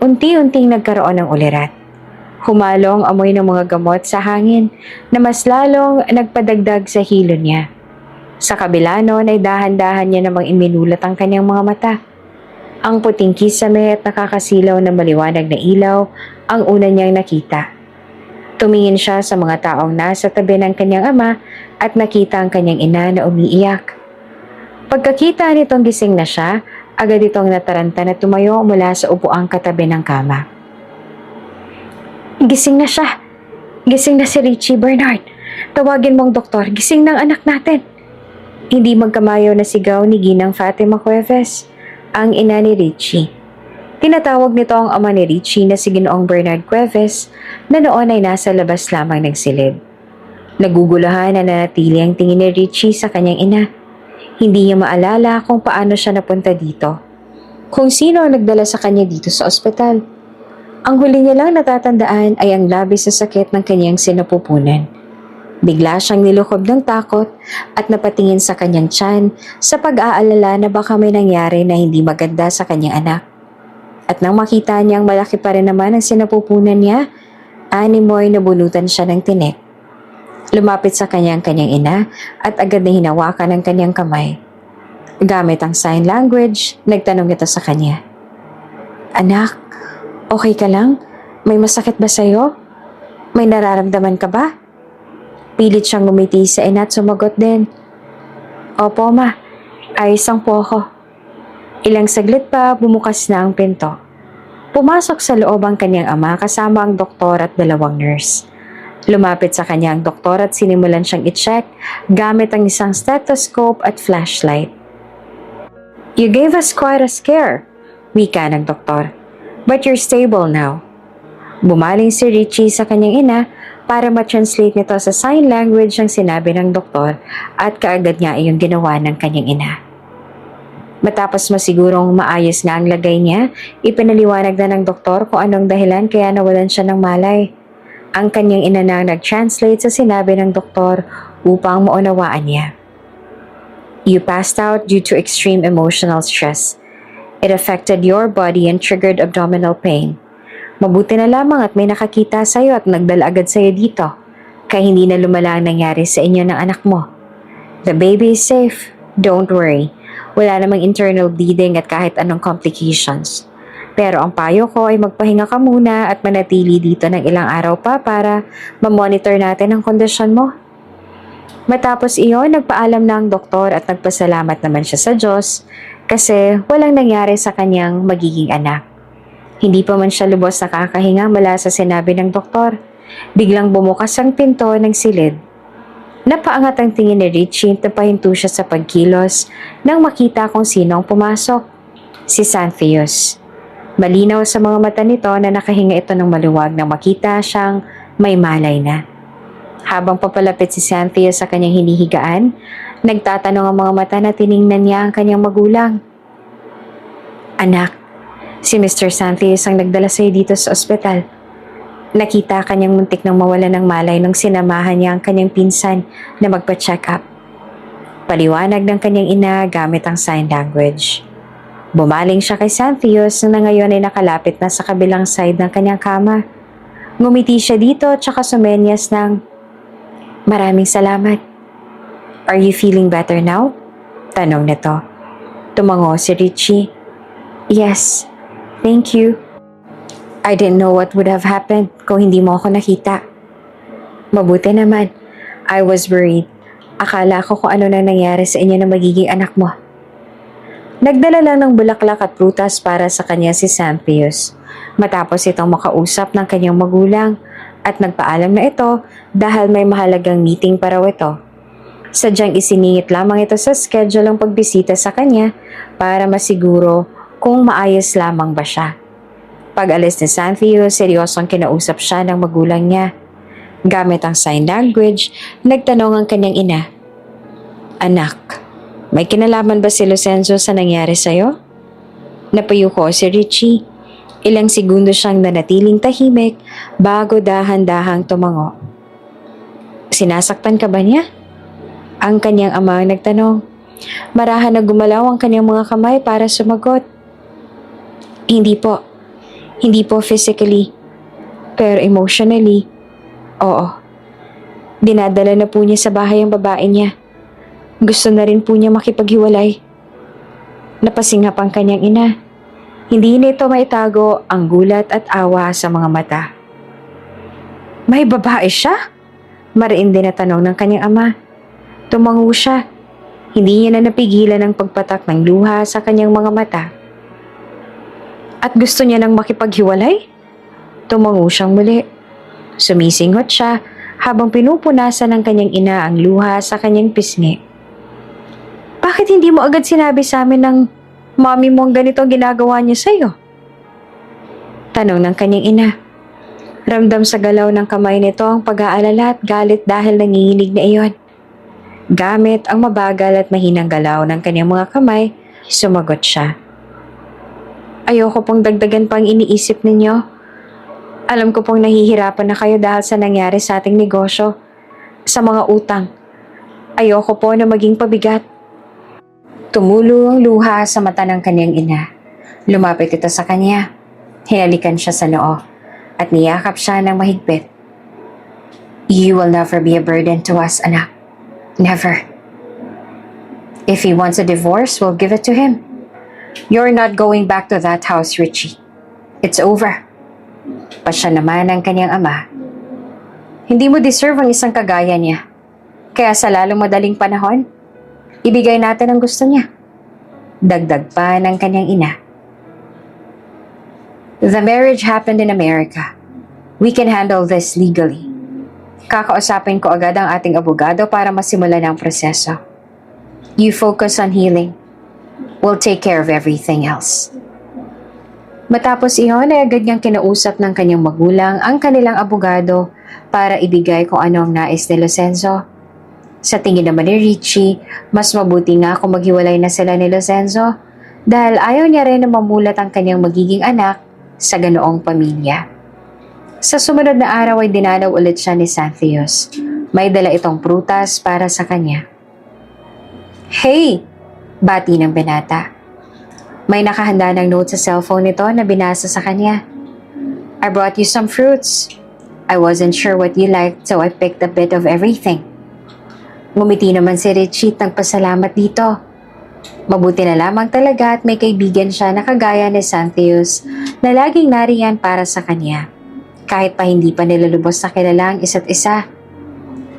Unti-unting nagkaroon ng ulirat. Humalo ang amoy ng mga gamot sa hangin na mas lalong nagpadagdag sa hilo niya. Sa kabila noon ay dahan-dahan niya namang iminulat ang kanyang mga mata. Ang puting kisame at nakakasilaw na maliwanag na ilaw ang una niyang nakita. Tumingin siya sa mga taong nasa tabi ng kanyang ama at nakita ang kanyang ina na umiiyak. Pagkakita nitong gising na siya, agad itong nataranta na tumayo mula sa upuang katabi ng kama. "Gising na siya! Gising na si Richie, Bernard! Tawagin mong doktor, gising ng anak natin!" Hindi magkamayo na sigaw ni Ginang Fatima Cuevas, ang ina ni Richie. Tinatawag nito ang ama ni Richie na si Ginoong Bernard Cuevas na noon ay nasa labas lamang nagsilid. Naguguluhan na nanatili ang tingin ni Richie sa kanyang ina. Hindi niya maalala kung paano siya napunta dito, kung sino ang nagdala sa kanya dito sa ospital. Ang huli niya lang natatandaan ay ang labis na sakit ng kanyang sinapupunan. Bigla siyang nilukob ng takot at napatingin sa kanyang tiyan sa pag-aalala na baka may nangyari na hindi maganda sa kanyang anak. At nang makita niyang malaki pa rin naman ang sinapupunan niya, animoy nabunutan siya ng tinik. Lumapit sa kanyang ina at agad na hinawakan ang kanyang kamay. Gamit ang sign language, nagtanong ito sa kanya. "Anak, Okay ka lang? May masakit ba sa'yo? May nararamdaman ka ba? Pilit siyang ngumiti sa ina at sumagot din. Opo, ma. Ayos lang po ako. Ilang saglit pa, bumukas na ang pinto. Pumasok sa loob ang kanyang ama kasama ang doktor at dalawang nurse. Lumapit sa kanya ang doktor at sinimulan siyang i-check gamit ang isang stethoscope at flashlight. You gave us quite a scare, wika ng doktor. But you're stable now. Bumaling si Richie sa kanyang ina para ma-translate nito sa sign language ang sinabi ng doktor at kaagad nga iyong ginawa ng kanyang ina. Matapos masigurong maayos nga ang lagay niya, ipinaliwanag na ng doktor kung anong dahilan kaya nawalan siya ng malay. Ang kanyang ina na nag-translate sa sinabi ng doktor upang maunawaan niya. You passed out due to extreme emotional stress. It affected your body and triggered abdominal pain. Mabuti na lamang at may nakakita sa iyo at nagdala agad sa iyo dito, kaya hindi na lumala ang nangyari sa inyo ng anak mo. The baby is safe. Don't worry. Wala namang internal bleeding at kahit anong complications. Pero ang payo ko ay magpahinga ka muna at manatili dito ng ilang araw pa para ma-monitor natin ang kondisyon mo. Matapos iyon, nagpaalam na ang doktor at nagpasalamat naman siya sa Diyos kasi walang nangyari sa kanyang magiging anak. Hindi pa man siya lubos nakakahinga mula sa sinabi ng doktor. Biglang bumukas ang pinto ng silid. Napaangat ang tingin ni Richie at napahinto siya sa pagkilos nang makita kung sino ang pumasok. Si Xanthius. Malinaw sa mga mata nito na nakahinga ito ng maluwag nang makita siyang may malay na. Habang papalapit si Xanthius sa kanyang hinihigaan, nagtatanong ang mga mata na tiningnan niya ang kanyang magulang. Anak, si Mr. Xanthius ang nagdala sa'yo dito sa ospital. Nakita kanyang muntik nang mawala ng malay nung sinamahan niya ang kanyang pinsan na magpa-check up. Paliwanag ng kanyang ina gamit ang sign language. Bumaling siya kay Xanthius na ngayon ay nakalapit na sa kabilang side ng kanyang kama. Ngumiti siya dito at saka sumenyas ng, Maraming salamat. Are you feeling better now? Tanong nito. Tumango si Richie. Yes, thank you. I didn't know what would have happened kung hindi mo ako nakita. Mabuti naman. I was worried. Akala ko kung ano na nangyari sa inyo na magiging anak mo. Nagdala lang ng bulaklak at prutas para sa kanya si Xanthius. Matapos itong makausap ng kanyang magulang at nagpaalam na ito dahil may mahalagang meeting para ito. Sadyang isiningit lamang ito sa schedule ang pagbisita sa kanya para masiguro kung maayos lamang ba siya. Pag-alis ni Xanthius, seryosong kinausap siya ng magulang niya. Gamit ang sign language, nagtanong ang kanyang ina. Anak, may kinalaman ba si Lucenzo sa nangyari sa'yo? Napayuko si Richie. Ilang segundo siyang nanatiling tahimik bago dahan-dahang tumango. Sinasaktan ka ba niya? Ang kanyang ama nagtanong. Marahan na gumalaw ang kanyang mga kamay para sumagot. Hindi po. Hindi po physically, pero emotionally, oo. Dinadala na po niya sa bahay ang babae niya. Gusto na rin po niya makipaghiwalay. Napasingap ang kanyang ina. Hindi nito maitago ang gulat at awa sa mga mata. May babae siya? Mariin din na tanong ng kanyang ama. Tumango siya. Hindi niya na napigilan ang pagpatak ng luha sa kanyang mga mata. At gusto niya nang makipaghiwalay? Tumango siyang muli. Sumisingot siya habang pinupunasan ng kanyang ina ang luha sa kanyang pisngi. Bakit hindi mo agad sinabi sa amin ng mami mo ang ganito ang ginagawa niya sa'yo? Tanong ng kanyang ina. Ramdam sa galaw ng kamay nito ang pag-aalala at galit dahil nanginginig na iyon. Gamit ang mabagal at mahinang galaw ng kanyang mga kamay, sumagot siya. Ayoko pong dagdagan pang iniisip ninyo. Alam ko pong nahihirapan na kayo dahil sa nangyari sa ating negosyo, sa mga utang. Ayoko po na maging pabigat. Tumulo ang luha sa mata ng kanyang ina. Lumapit ito sa kanya. Hinalikan siya sa noo at niyakap siya ng mahigpit. You will never be a burden to us, anak. Never. If he wants a divorce, we'll give it to him. You're not going back to that house, Richie. It's over. Pa siya naman ang kanyang ama. Hindi mo deserve ang isang kagaya niya. Kaya sa lalong madaling panahon, ibigay natin ang gusto niya. Dagdag pa ng kanyang ina. The marriage happened in America. We can handle this legally. Kakausapin ko agad ang ating abogado para masimulan ang proseso. You focus on healing. We'll take care of everything else. Matapos iyon ay agad niyang kinausap ng kanyang magulang ang kanilang abogado para ibigay kung ano ang nais ni Locenzo. Sa tingin naman ni Richie, mas mabuti nga kung maghiwalay na sila ni Locenzo dahil ayaw niya rin na mamulat ang kanyang magiging anak sa ganoong pamilya. Sa sumunod na araw ay dinalaw ulit siya ni Xanthius. May dala itong prutas para sa kanya. Hey! Bati ng binata. May nakahanda ng note sa cellphone nito na binasa sa kanya. I brought you some fruits. I wasn't sure what you liked so I picked a bit of everything. Ngumiti naman si Richie at nagpasalamat dito. Mabuti na lamang talaga at may kaibigan siya na kagaya ni Xanthius na laging nariyan para sa kanya. Kahit pa hindi pa nilalubos na kilala ang isa't isa.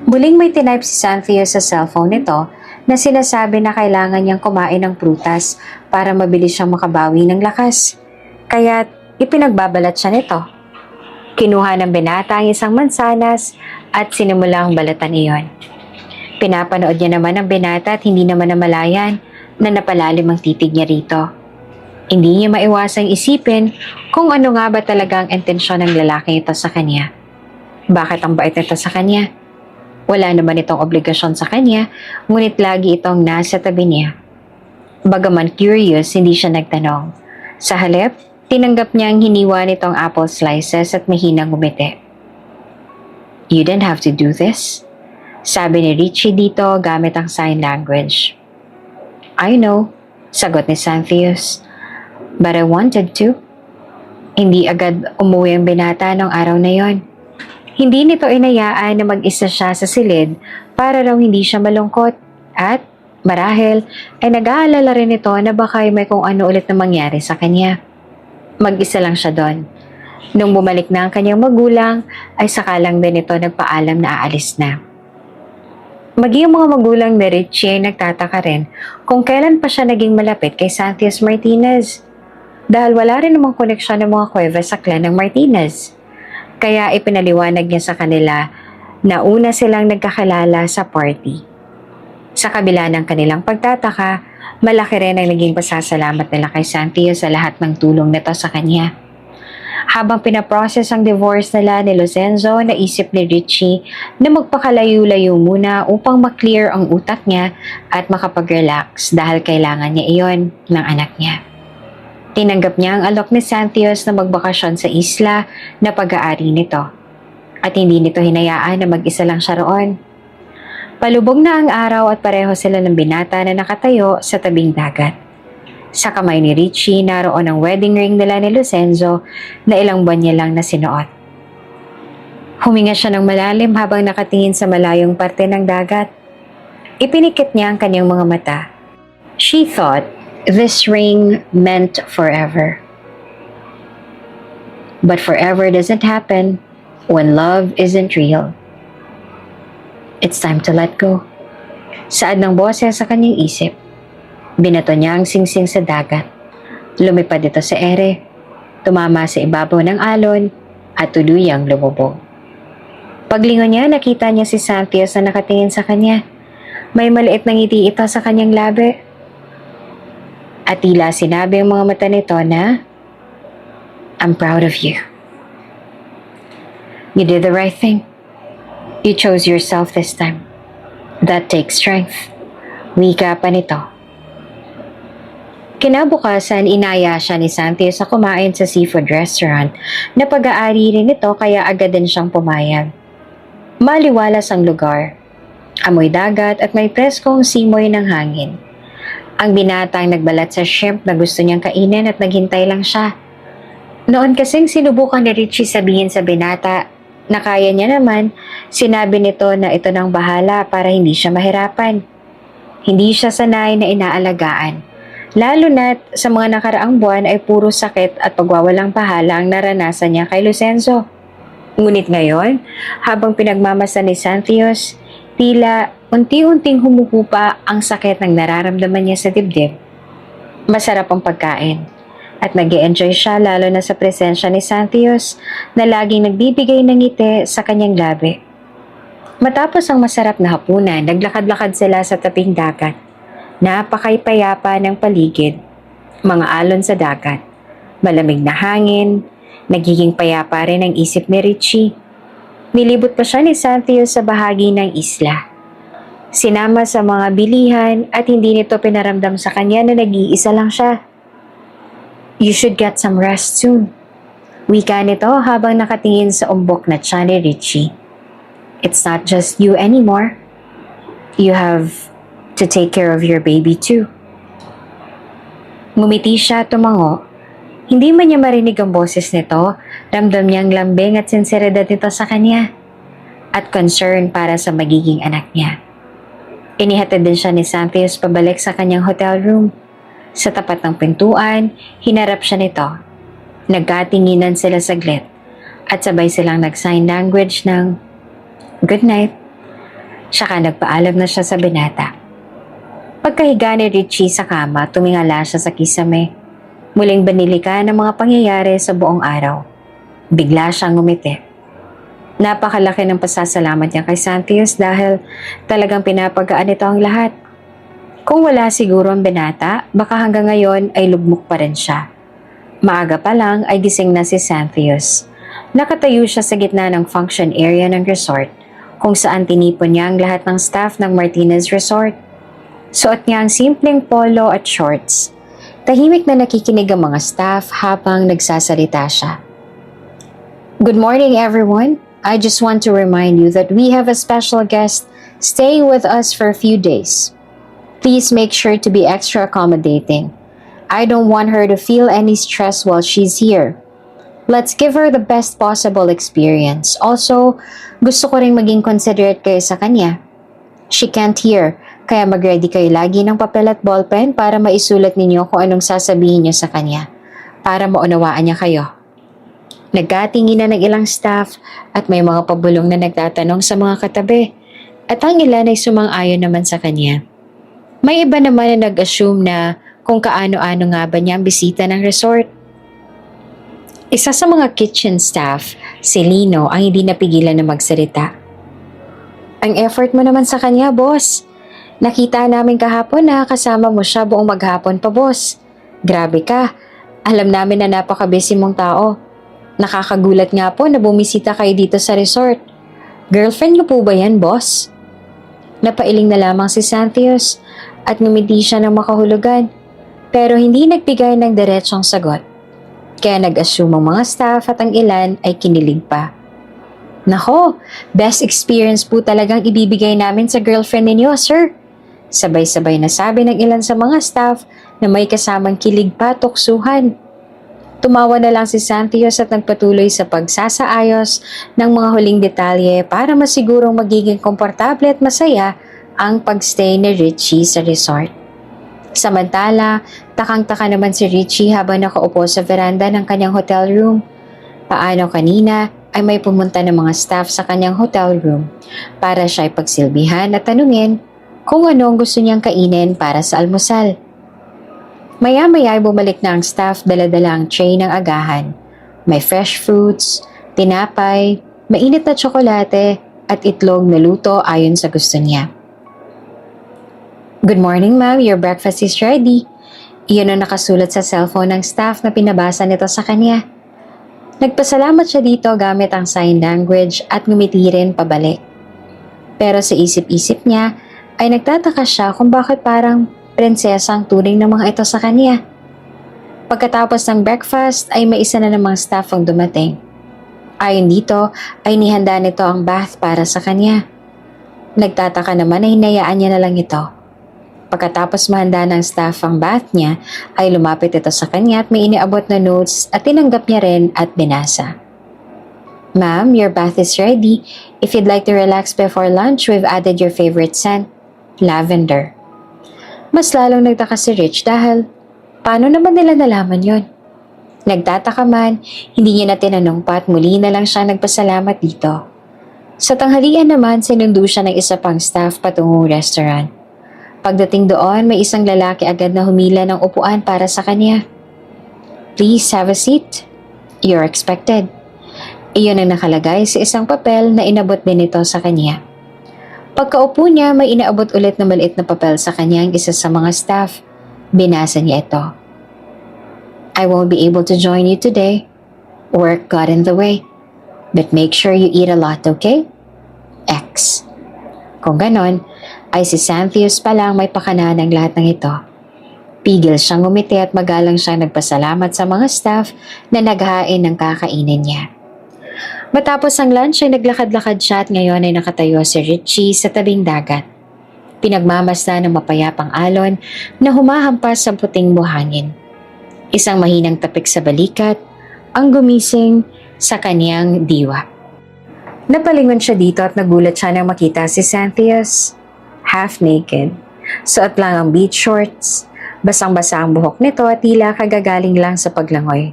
Muling may tinype si Xanthius sa cellphone nito na sinasabi na kailangan niyang kumain ng prutas para mabilis siyang makabawi ng lakas. Kaya ipinagbabalat siya nito. Kinuha ng binata ang isang mansanas at sinimulang balatan iyon. Pinapanood niya naman ang binata at hindi naman namalayan na napalalim ang titig niya rito. Hindi niya maiwasang isipin kung ano nga ba talaga ang intensyon ng lalaki ito sa kanya. Bakit ang bait nito sa kanya? Wala naman itong obligasyon sa kanya, ngunit lagi itong nasa tabi niya. Bagaman curious, hindi siya nagtanong. Sa halip, tinanggap niya ang hiniwa nitong apple slices at mahinang ngumiti. You didn't have to do this, sabi ni Richie dito gamit ang sign language. I know, sagot ni Xanthius. But I wanted to. Hindi agad umuwi ang binata nung araw na yon. Hindi nito inayaan na mag-isa siya sa silid para raw hindi siya malungkot at marahil ay nag-aalala rin ito na baka may kung ano ulit na mangyari sa kanya. Mag-isa lang siya doon. Nung bumalik na ang kanyang magulang ay sakalang din ito nagpaalam na aalis na. Maging mga magulang ni Richie ay nagtataka rin kung kailan pa siya naging malapit kay Xanthius Martinez. Dahil wala rin namang koneksyon ng mga Cuevas sa clan ng Martinez. Kaya ipinaliwanag niya sa kanila na una silang nagkakilala sa party. Sa kabila ng kanilang pagtataka, malaki rin ang naging pasasalamat nila kay Xanthius sa lahat ng tulong nito sa kanya. Habang pinaprocess ang divorce nila ni Locenzo, naisip ni Richie na magpakalayo-layo muna upang maklear ang utak niya at makapag-relax dahil kailangan niya iyon ng anak niya. Tinanggap niya ang alok ni Xanthius na magbakasyon sa isla na pag-aari nito. At hindi nito hinayaan na mag-isa lang siya roon. Palubog na ang araw at pareho sila ng binata na nakatayo sa tabing dagat. Sa kamay ni Richie naroon ang wedding ring nila ni Locenzo na ilang buwan niya lang na sinuot. Huminga siya ng malalim habang nakatingin sa malayong parte ng dagat. Ipinikit niya ang kanyang mga mata. She thought this ring meant forever. But forever doesn't happen when love isn't real. It's time to let go. Saad ng boses sa kanyang isip. Binato niya ang singsing sa dagat. Lumipad ito sa ere. Tumama sa ibabaw ng alon at tuluyang lumubog. Paglingon niya, nakita niya si Xanthius na nakatingin sa kanya. May maliit na ngiti ito sa kanyang labi. At tila sinabi ang mga mata nito na, I'm proud of you. You did the right thing. You chose yourself this time. That takes strength. Wika pa nito. Kinabukasan, inaya siya ni Xanthius sa kumain sa seafood restaurant na pag-aari rin ito kaya agad din siyang pumayag. Maliwalas ang lugar. Amoy dagat at may preskong simoy ng hangin. Ang binatang nagbalat sa shrimp na gusto niyang kainin at naghintay lang siya. Noon kasing sinubukan ni Richie sabihin sa binata na kaya niya naman, sinabi nito na ito nang bahala para hindi siya mahirapan. Hindi siya sanay na inaalagaan, Lalo na't sa mga nakaraang buwan ay puro sakit at pagwawalang bahala ang naranasan niya kay Lucenzo. Ngunit ngayon, habang pinagmamasan ni Santios, tila unti-unting humuhupa ang sakit ng nararamdaman niya sa dibdib. Masarap ang pagkain at nag-e-enjoy siya lalo na sa presensya ni Santios na laging nagbibigay ng ngiti sa kanyang labi. Matapos ang masarap na hapunan, naglakad-lakad sila sa tabing dagat. Napakaypayapa ng paligid, mga alon sa dagat, malamig na hangin, nagiging payapa rin ang isip ni Richie. Nilibot pa siya ni Santios sa bahagi ng isla. Sinama sa mga bilihan at hindi nito pinaramdam sa kanya na nag-iisa lang siya. "You should get some rest soon," wika nito habang nakatingin sa umbok na tiyan ni Richie. "It's not just you anymore. You have to take care of your baby too." Ngumiti siya at tumango. Hindi man niya marinig ang boses nito, ramdam niyang lambing at sinseridad nito sa kanya at concern para sa magiging anak niya. Inihatid din siya ni Santios pabalik sa kanyang hotel room. Sa tapat ng pintuan, hinarap siya nito. Nagkatinginan sila saglit at sabay silang nag-sign language ng good night. Saka nagpaalam na siya sa binata. Pagkahiga ni Richie sa kama, tumingala siya sa kisame. Muling banilikan ang mga pangyayari sa buong araw. Bigla siyang ngumiti. Napakalaki ng pasasalamat niya kay Santios dahil talagang pinapagaan ito ang lahat. Kung wala siguro ang binata, baka hanggang ngayon ay lugmok pa rin siya. Maaga pa lang ay gising na si Santios. Nakatayo siya sa gitna ng function area ng resort kung saan tinipon niya ang lahat ng staff ng Martinez Resort. Suot niya ang simpleng polo at shorts. Tahimik na nakikinig ang mga staff habang nagsasalita siya. "Good morning everyone. I just want to remind you that we have a special guest staying with us for a few days. Please make sure to be extra accommodating. I don't want her to feel any stress while she's here. Let's give her the best possible experience. Also, gusto ko rin maging considerate kayo sa kanya. She can't hear, kaya mag-ready kayo lagi ng papel at ballpen para maisulat ninyo kung anong sasabihin niyo sa kanya, para maunawaan niya kayo." Nagkatinginan ng ilang staff at may mga pabulong na nagtatanong sa mga katabi at ang ilan ay sumang-ayon naman sa kanya. May iba naman na nag-assume na kung kaano-ano nga ba niya ang bisita ng resort. Isa sa mga kitchen staff, si Lino, ang hindi napigilan na magsalita. "Ang effort mo naman sa kanya, boss. Nakita namin kahapon na kasama mo siya buong maghapon pa, boss. Grabe ka. Alam namin na napaka-busy mong tao. Nakakagulat nga po na bumisita kayo dito sa resort. Girlfriend niyo po ba yan, boss?" Napailing na lamang si Santios at ngumiti siya ng makahulugan pero hindi nagbigay ng diretsong sagot. Kaya nag-assume ang mga staff at ang ilan ay kinilig pa. "Nako, best experience po talagang ibibigay namin sa girlfriend ninyo, sir." Sabay-sabay na sabi ng ilan sa mga staff na may kasamang kilig pa tuksuhan. Tumawa na lang si Santios at nagpatuloy sa pagsasaayos ng mga huling detalye para masigurong magiging komportable at masaya ang pagstay ni Richie sa resort. Samantala, takang-taka naman si Richie habang nakaupo sa veranda ng kanyang hotel room. Paano kanina ay may pumunta ng mga staff sa kanyang hotel room para siya ay pagsilbihan at tanungin kung ano ang gusto niyang kainin para sa almusal. Maya-maya ay bumalik na ang staff dala-dala ang tray ng agahan. May fresh fruits, tinapay, mainit na tsokolate at itlog na luto ayon sa gusto niya. "Good morning ma'am, your breakfast is ready." Iyon ang nakasulat sa cellphone ng staff na pinabasa nito sa kanya. Nagpasalamat siya dito gamit ang sign language at ngumiti rin pabalik. Pero sa isip-isip niya ay nagtataka siya kung bakit parang prinsesa ang turing ng mga ito sa kanya. Pagkatapos ng breakfast ay may isa na namang staff ang dumating. Ayon dito ay nihanda nito ang bath para sa kanya. Nagtataka naman na hinayaan niya na lang ito. Pagkatapos mahanda ng staff ang bath niya ay lumapit ito sa kanya at may iniabot na notes at tinanggap niya rin at binasa. "Ma'am, your bath is ready. If you'd like to relax before lunch, we've added your favorite scent, lavender." Mas lalong nagtaka si Rich dahil Paano naman nila nalaman yon? Nagtataka man, hindi niya na tinanong pa at muli na lang siya nagpasalamat dito. Sa tanghalian naman, sinundo siya ng isa pang staff patungong restaurant. Pagdating doon, may isang lalaki agad na humila ng upuan para sa kanya. Please have a seat. You're expected. Iyon ang nakalagay sa isang papel na inabot din ito sa kanya. Pagkaupo niya, may inaabot ulit na maliit na papel sa kanya ang isa sa mga staff. Binasa niya ito. I won't be able to join you today. Work got in the way. But make sure you eat a lot, okay? X. Kung ganon, ay si Xanthius pa lang may pakana ng lahat ng ito. Pigil siyang ngumiti at magalang siyang nagpasalamat sa mga staff na naghain ng kakainin niya. Matapos ang lunch ay naglakad-lakad siya at ngayon ay nakatayo si Richie sa tabing dagat. Pinagmamasdan ng mapayapang alon na humahampas sa puting buhangin. Isang mahinang tapik sa balikat ang gumising sa kaniyang diwa. Napalingon siya dito at nagulat siya nang makita si Xanthius. Half naked. Suot lang ang beach shorts. Basang-basa ang buhok nito at tila kagagaling lang sa paglangoy.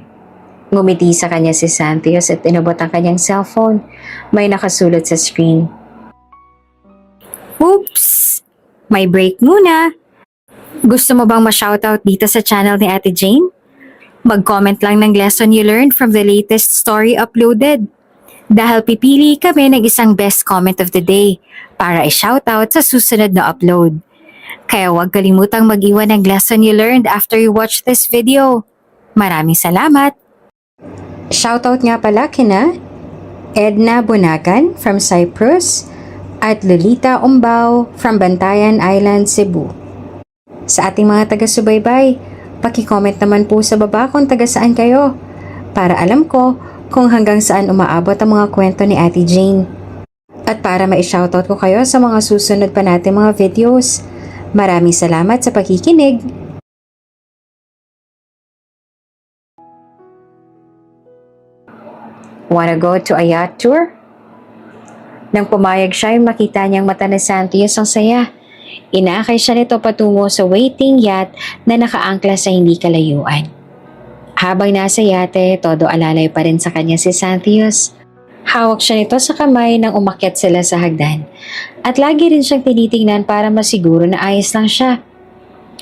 Ngumiti sa kanya si Xanthius at inabot ang kanyang cellphone. May nakasulat sa screen. Oops! May break muna. Gusto mo bang ma-shoutout dito sa channel ni Ate Jane? Mag-comment lang ng lesson you learned from the latest story uploaded. Dahil pipili kami ng isang best comment of the day para i-shoutout sa susunod na upload. Kaya huwag kalimutang mag-iwan ng lesson you learned after you watch this video. Maraming salamat! Shoutout nga pala kina Edna Bunagan from Cyprus at Lolita Umbao from Bantayan Island, Cebu. Sa ating mga taga-subaybay, paki-comment naman po sa baba kung taga saan kayo para alam ko kung hanggang saan umaabot ang mga kwento ni Ate Jane. At para ma-shoutout ko kayo sa mga susunod pa natin mga videos. Maraming salamat sa pakikinig. Wanna go to a yacht tour? Nang pumayag siya, makita niyang mata ni Xanthius ang saya. Inakay siya nito patungo sa waiting yacht na nakaangkla sa hindi kalayuan. Habang nasa yate, todo alalay pa rin sa kanya si Xanthius. Hawak siya nito sa kamay nang umakyat sila sa hagdan. At lagi rin siyang tinitingnan para masiguro na ayos lang siya.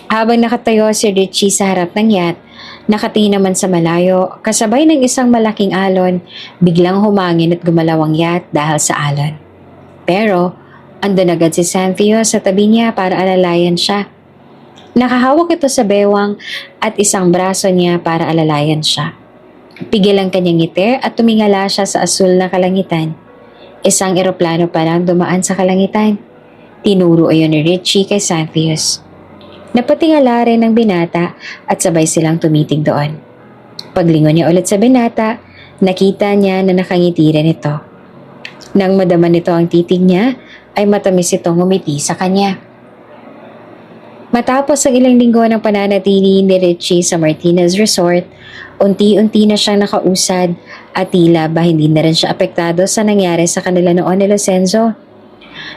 Habang nakatayo si Richie sa harap ng yacht, nakatingin naman sa malayo, kasabay ng isang malaking alon, biglang humangin at gumalaw ang yacht dahil sa alon. Pero, andun agad si Xanthius sa tabi niya para alalayan siya. Nakahawak ito sa bewang at isang braso niya para alalayan siya. Pigil ang kanyang ngiti at tumingala siya sa asul na kalangitan. Isang eroplano pa lang dumaan sa kalangitan. Tinuro ayon ni Richie kay Xanthius. Napatingala rin ng binata at sabay silang tumitig doon. Paglingon niya ulit sa binata, nakita niya na nakangiti rin ito. Nang madama nito ang titig niya, ay matamis itong ngumiti sa kanya. Matapos ang ilang linggo ng pananatili ni Richie sa Martinez Resort, unti-unti na siyang nakausad at tila ba hindi na rin siya apektado sa nangyari sa kanila noon ni Locenzo.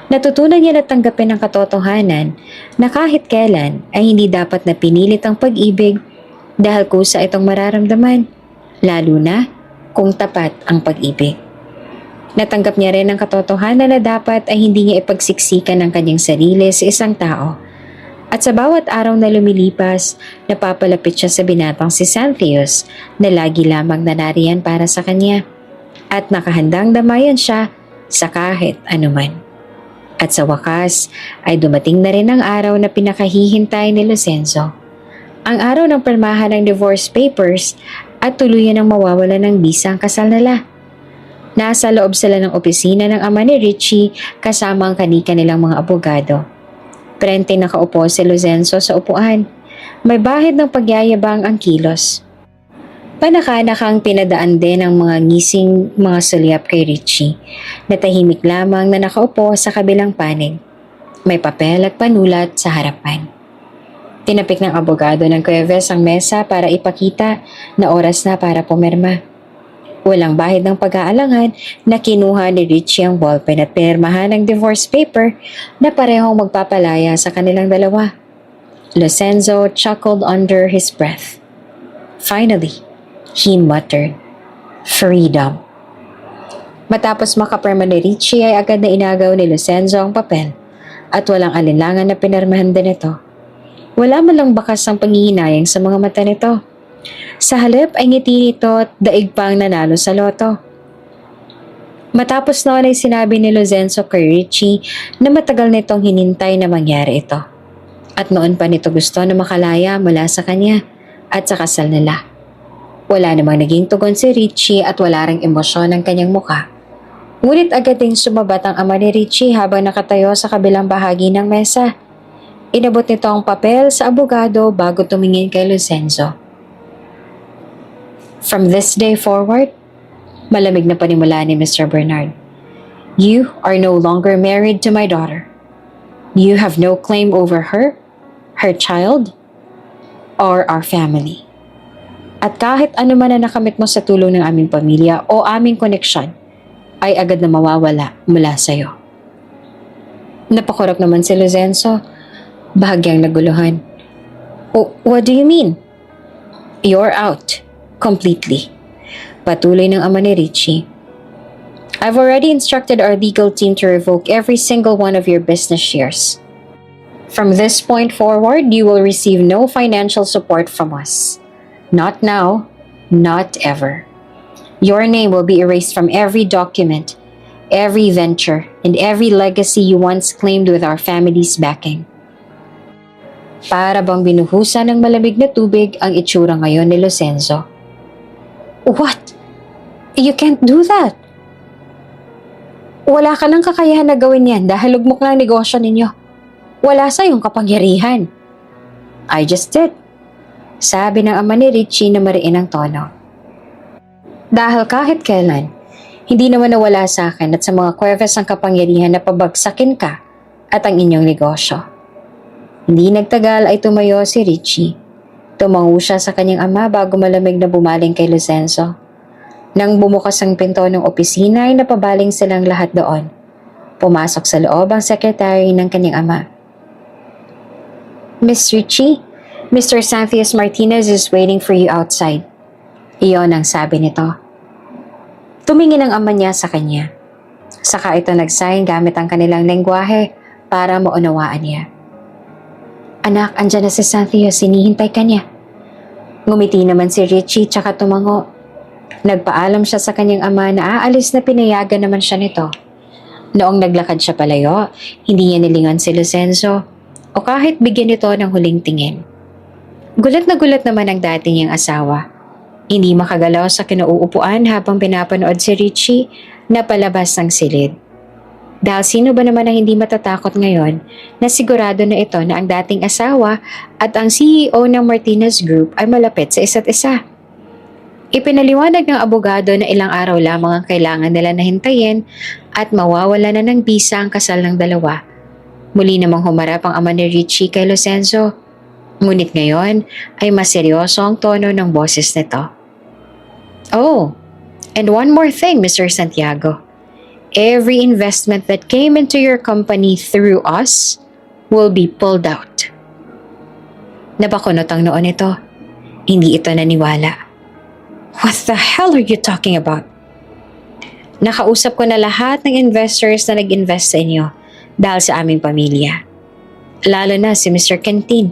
Natutunan niya na tanggapin ang katotohanan na kahit kailan ay hindi dapat na pinilit ang pag-ibig dahil kusa itong mararamdaman, lalo na kung tapat ang pag-ibig. Natanggap niya rin ang katotohanan na dapat ay hindi niya ipagsiksikan ang kanyang sarili sa isang tao. At sa bawat araw na lumilipas, napapalapit siya sa binatang si Xanthius na lagi lamang nanariyan para sa kanya at nakahandang damayan siya sa kahit anuman. At sa wakas ay dumating na rin ang araw na pinakahihintay ni Locenzo. Ang araw ng pirmahan ng divorce papers at tuluyan ng mawawala ng bisa ang kasal nila. Nasa loob sila ng opisina ng ama ni Richie kasama ang kanika nilang mga abogado. Prente nakaupo si Locenzo sa upuan. May bahid ng pagyayabang ang kilos. Panakanakang pinadaan din ang mga ngising mga sulyap kay Richie, na tahimik lamang na nakaupo sa kabilang panig. May papel at panulat sa harapan. Tinapik ng abogado ng Cuevas ang mesa para ipakita na oras na para pumirma. Walang bahid ng pag-aalangan na kinuha ni Richie ang ballpen at pinirmahan ng divorce paper na parehong magpapalaya sa kanilang dalawa. Lorenzo chuckled under his breath. Finally, he muttered, "Freedom." Matapos makapirma ni Richie ay agad na inagaw ni Lorenzo ang papel at walang alinlangan na pinirmahan din ito. Wala man lang bakas ang panghihinayang sa mga mata nito. Sa halip ay ngiti nito at daig pang nanalo sa loto. Matapos noon ay sinabi ni Lorenzo kay Richie na matagal nitong hinintay na mangyari ito. At noon pa nito gusto na makalaya mula sa kanya at sa kasal nila. Wala namang naging tugon si Richie at wala ring emosyon ang kanyang mukha. Ngunit agad ding sumabat ang ama ni Richie habang nakatayo sa kabilang bahagi ng mesa. Inabot nito ang papel sa abogado bago tumingin kay Lorenzo. "From this day forward," malamig na panimula ni Mr. Bernard, "you are no longer married to my daughter. You have no claim over her, her child, or our family. At kahit ano man na nakamit mo sa tulong ng aming pamilya o aming koneksyon, ay agad na mawawala mula sa'yo." Napakurap naman si Lorenzo, bahagyang naguluhan. What do you mean?" "You're out, completely." Patuloy ng ama ni Richie. "I've already instructed our legal team to revoke every single one of your business shares. From this point forward, you will receive no financial support from us. Not now, not ever. Your name will be erased from every document, every venture, and every legacy you once claimed with our family's backing." Para bang binuhusan ng malamig na tubig ang itsura ngayon ni Lorenzo. "What? You can't do that. Wala ka nang kakayahan na gawin yan dahil lugmok na ang negosyo ninyo. Wala sa iyong kapangyarihan." "I just did," sabi ng ama ni Richie na mariin ang tono. "Dahil kahit kailan, hindi naman nawala sa akin at sa mga Cuevas ang kapangyarihan na pabagsakin ka at ang inyong negosyo." Hindi nagtagal ay tumayo si Richie. Tumango siya sa kanyang ama bago malamig na bumaling kay Lorenzo. Nang bumukas ang pinto ng opisina ay napabaling silang lahat doon. Pumasok sa loob ang sekretary ng kanyang ama. "Miss Richie, Mr. Xanthius Martinez is waiting for you outside." Iyon ang sabi nito. Tumingin ang ama niya sa kanya. Saka ito nagsign gamit ang kanilang lengguwahe para maunawaan niya. "Anak, andyan na si Xanthius, sinihintay ka niya." Ngumiti naman si Richie tsaka tumango. Nagpaalam siya sa kanyang ama na aalis na pinayagan naman siya nito. Noong naglakad siya palayo, hindi niya nilingon si Lorenzo o kahit bigyan ito ng huling tingin. Gulat na gulat naman ang dati niyang asawa. Hindi makagalaw sa kinauupuan habang pinapanood si Richie na palabas ng silid. Dahil sino ba naman ang hindi matatakot ngayon na sigurado na ito na ang dating asawa at ang CEO ng Martinez Group ay malapit sa isa't isa. Ipinaliwanag ng abogado na ilang araw lamang ang kailangan nila na hintayin at mawawala na ng bisa ang kasal ng dalawa. Muli namang humarap ang ama ni Richie kay Lorenzo. Ngunit ngayon ay mas seryoso ang tono ng boses nito. "Oh, and one more thing, Mr. Santiago. Every investment that came into your company through us will be pulled out." Napakunot ang noon nito. Hindi ito naniwala. "What the hell are you talking about?" "Nakausap ko na lahat ng investors na nag-invest sa inyo dahil sa aming pamilya. Lalo na si Mr. Quintin,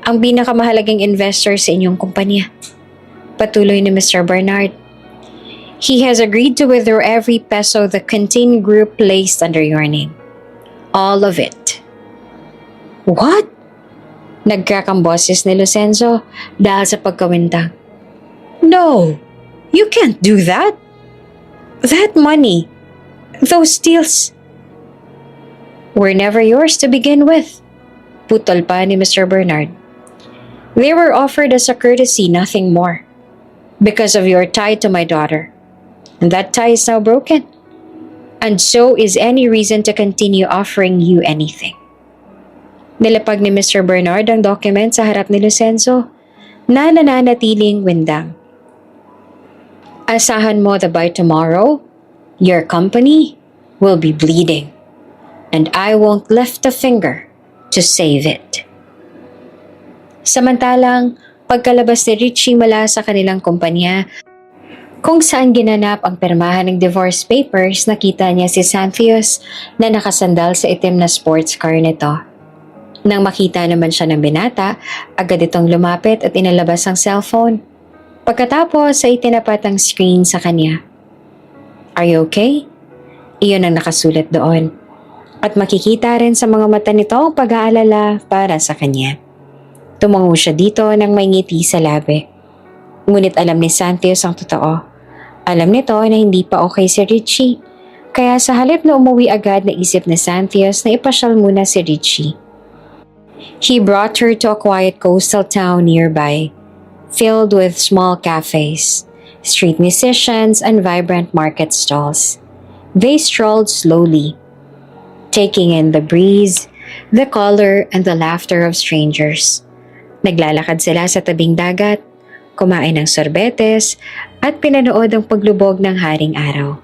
ang pinakamahalagang investor sa inyong kumpanya." Patuloy ni Mr. Bernard. "He has agreed to withdraw every peso the Quintin Group placed under your name. All of it." "What?" Nag-crack ang boses ni Lorenzo dahil sa pagkawindang. "No, you can't do that. That money, those deals, were never yours to begin with." Putol pa ni Mr. Bernard. "They were offered as a courtesy, nothing more. Because of your tie to my daughter. And that tie is now broken. And so is any reason to continue offering you anything." Nilapag ni Mr. Bernard ang document sa harap ni Lorenzo na nananatiling windang. "Asahan mo that by tomorrow, your company will be bleeding. And I won't lift a finger to save it." Samantalang, pagkalabas ni Richie mula sa kanilang kumpanya, kung saan ginanap ang pirmahan ng divorce papers, nakita niya si Xanthius na nakasandal sa itim na sports car nito. Nang makita naman siya ng binata, agad itong lumapit at inalabas ang cellphone. Pagkatapos ay tinapat ang screen sa kanya. "Are you okay?" Iyon ang nakasulat doon. At makikita rin sa mga mata nito ang pag-aalala para sa kanya. Tumango siya dito nang may ngiti sa labi. Ngunit alam ni Xanthius ang totoo. Alam nito na hindi pa okay si Richie. Kaya sa halip na umuwi agad, naisip ni Xanthius na ipasyal muna si Richie. He brought her to a quiet coastal town nearby, filled with small cafes, street musicians, and vibrant market stalls. They strolled slowly, taking in the breeze, the color, and the laughter of strangers. Naglalakad sila sa tabing dagat, kumain ng sorbetes, at pinanood ang paglubog ng haring araw.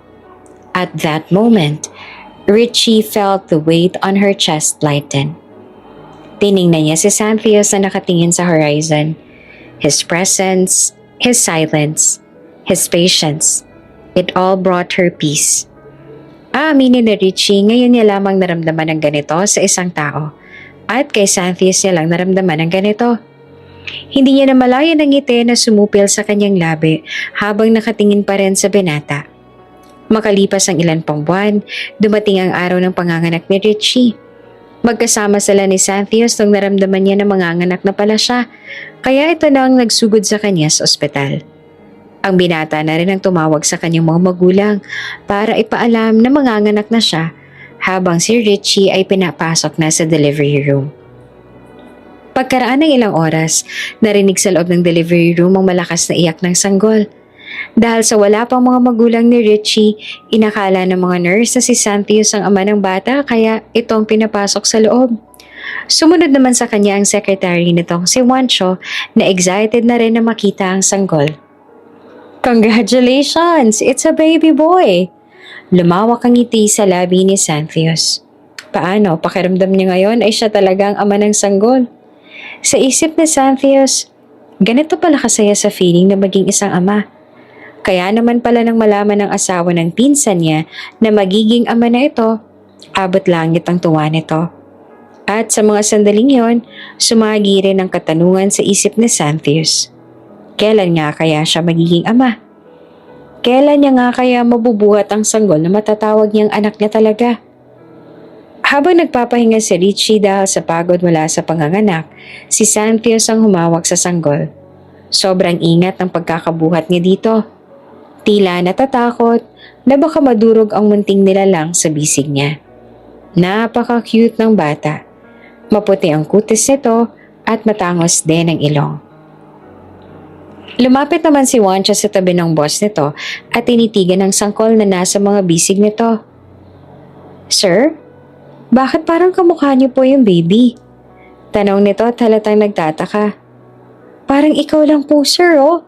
At that moment, Richie felt the weight on her chest lighten. Tiningnan niya si Xanthius na nakatingin sa horizon. His presence, his silence, his patience, it all brought her peace. Aaminin ni Richie, ngayon niya lamang naramdaman ng ganito sa isang tao. At kay Xanthius niya lang naramdaman ng ganito. Hindi niya namalayan ang ngiti na sumupil sa kanyang labi habang nakatingin pa rin sa binata. Makalipas ang ilan pang buwan, dumating ang araw ng panganganak ni Richie. Magkasama sila ni Xanthius nung naramdaman niya na manganganak na pala siya, kaya ito na ang nagsugod sa kanya sa ospital. Ang binata na rin ang tumawag sa kanyang mga magulang para ipaalam na manganganak na siya habang si Richie ay pinapasok na sa delivery room. Pagkaraan ng ilang oras, narinig sa loob ng delivery room ang malakas na iyak ng sanggol. Dahil sa wala pang mga magulang ni Richie, inakala ng mga nurse na si Xanthius ang ama ng bata kaya ito ang pinapasok sa loob. Sumunod naman sa kanya ang secretary nitong si Juancho na excited na rin na makita ang sanggol. "Congratulations! It's a baby boy!" Lumawak ang ngiti sa labi ni Xanthius. Paano? Pakiramdam niya ngayon ay siya talaga ang ama ng sanggol. Sa isip ni Xanthius, ganito pala kasaya sa feeling na maging isang ama. Kaya naman pala nang malaman ng asawa ng pinsan niya na magiging ama na ito, abot langit ang tuwa nito. At sa mga sandaling yon, sumagi rin ang katanungan sa isip ni Xanthius. Kailan nga kaya siya magiging ama? Kailan niya nga kaya mabubuhat ang sanggol na matatawag niyang anak niya talaga? Habang nagpapahinga si Richie dahil sa pagod mula sa panganganak, si Xanthius ang humawak sa sanggol. Sobrang ingat ng pagkakabuhat niya dito. Tila natatakot na baka madurog ang munting nilalang sa bisig niya. Napaka-cute ng bata. Maputi ang kutis nito at matangos din ang ilong. Lumapit naman si Juancho sa tabi ng boss nito at tinitigan ang sangkol na nasa mga bisig nito. "Sir? Bakit parang kamukha niyo po yung baby?" Tanong nito at halatang nagtataka. "Parang ikaw lang po, sir, oh.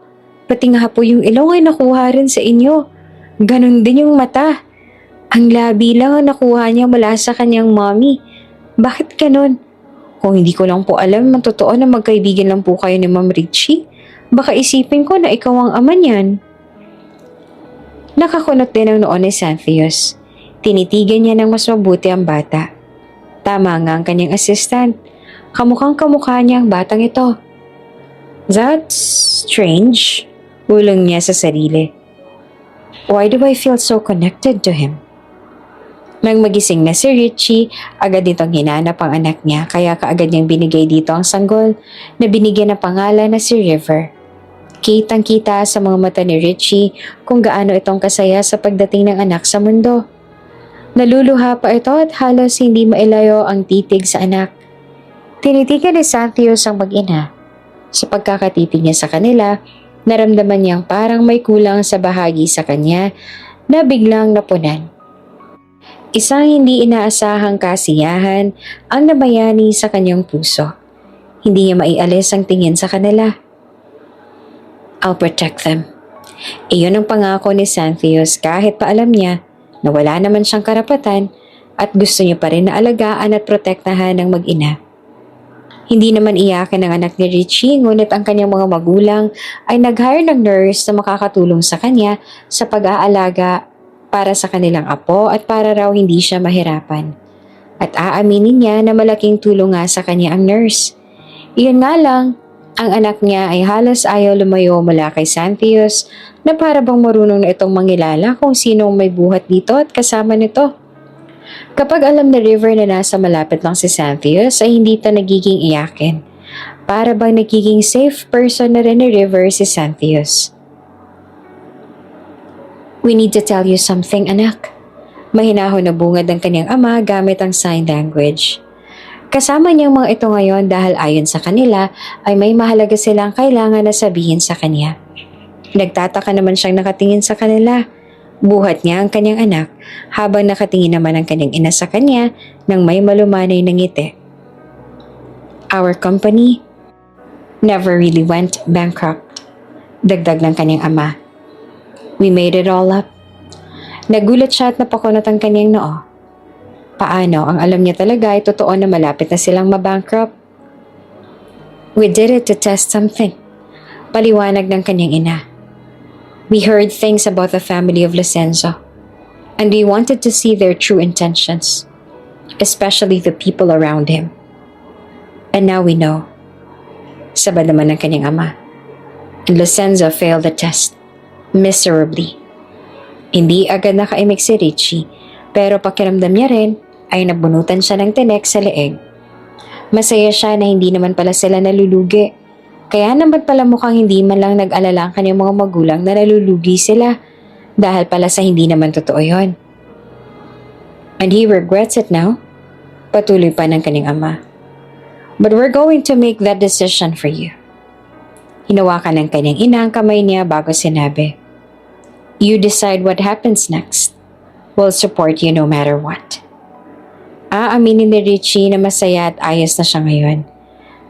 Pati nga po yung ilong ay nakuha rin sa inyo. Ganon din yung mata. Ang labi lang ang nakuha niya mula sa kanyang mommy. Bakit ganon? Kung hindi ko lang po alam, totoo na magkaibigan lang po kayo ni Ma'am Richie, baka isipin ko na ikaw ang ama niyan." Nakakunot din ang noon ni Xanthius. Tinitigan niya ng mas mabuti ang bata. Tama nga ang kanyang assistant. Kamukhang kamukha niya ang batang ito. "That's strange," bulong niya sa sarili. "Why do I feel so connected to him?" Nang magising na si Richie, agad itong hinanap ang anak niya kaya kaagad niyang binigay dito ang sanggol na binigyan ng pangalan na si River. Kitang-kita sa mga mata ni Richie kung gaano itong kasaya sa pagdating ng anak sa mundo. Naluluha pa ito at halos hindi mailayo ang titig sa anak. Tinitigan ni Xanthius ang mag-ina. Sa pagkakatitig niya sa kanila, naramdaman niyang parang may kulang sa bahagi sa kanya na biglang napunan. Isang hindi inaasahang kasiyahan ang nabayani sa kanyang puso. Hindi niya maialis ang tingin sa kanila. "I'll protect them." Iyon ang pangako ni Xanthius kahit pa alam niya na wala naman siyang karapatan at gusto niya pa rin na alagaan at protektahan ng mag-ina. Hindi naman iyakin ng anak ni Richie, ngunit ang kanyang mga magulang ay nag-hire ng nurse na makakatulong sa kanya sa pag-aalaga para sa kanilang apo at para raw hindi siya mahirapan. At aaminin niya na malaking tulong nga sa kanya ang nurse. Iyon nga lang, ang anak niya ay halos ayaw lumayo mula kay Xanthius na para bang marunong na itong mangilala kung sino ang may buhat dito at kasama nito. Kapag alam ni River na nasa malapit lang si Xanthius ay hindi ito nagiging iyakin. Para bang nagiging safe person na rin ni River si Xanthius. "We need to tell you something, anak." Mahinahon na bungad ng kanyang ama gamit ang sign language. Kasama niyang mga ito ngayon dahil ayon sa kanila ay may mahalaga silang kailangan na sabihin sa kanya. Nagtataka naman siyang nakatingin sa kanila. Buhat niya ang kanyang anak habang nakatingin naman ang kanyang ina sa kanya nang may malumanay ng ngiti. "Our company never really went bankrupt," dagdag ng kanyang ama. "We made it all up." Nagulat siya at napakunot ang kanyang noo. Paano ang alam niya talaga ay totoo na malapit na silang mabankrupt? "We did it to test something," paliwanag ng kanyang ina. "We heard things about the family of Losenzo, and we wanted to see their true intentions, especially the people around him. And now we know." Sabad naman ng kanyang ama. "And Losenzo failed the test, miserably." Hindi agad nakaimik si Richie, pero pakiramdam niya rin ay nabunutan siya ng tinek sa leeg. Masaya siya na hindi naman pala sila nalulugi. Kaya naman pala mukhang hindi man lang nag-alala ang kanyang mga magulang na nalulugi sila dahil pala sa hindi naman totoo yon. "And he regrets it now?" Patuloy pa ng kanyang ama. "But we're going to make that decision for you." Hinawakan ng kanyang ina ang kamay niya bago sinabi, "You decide what happens next. We'll support you no matter what." Aaminin ni Richie na masaya at ayos na siya ngayon.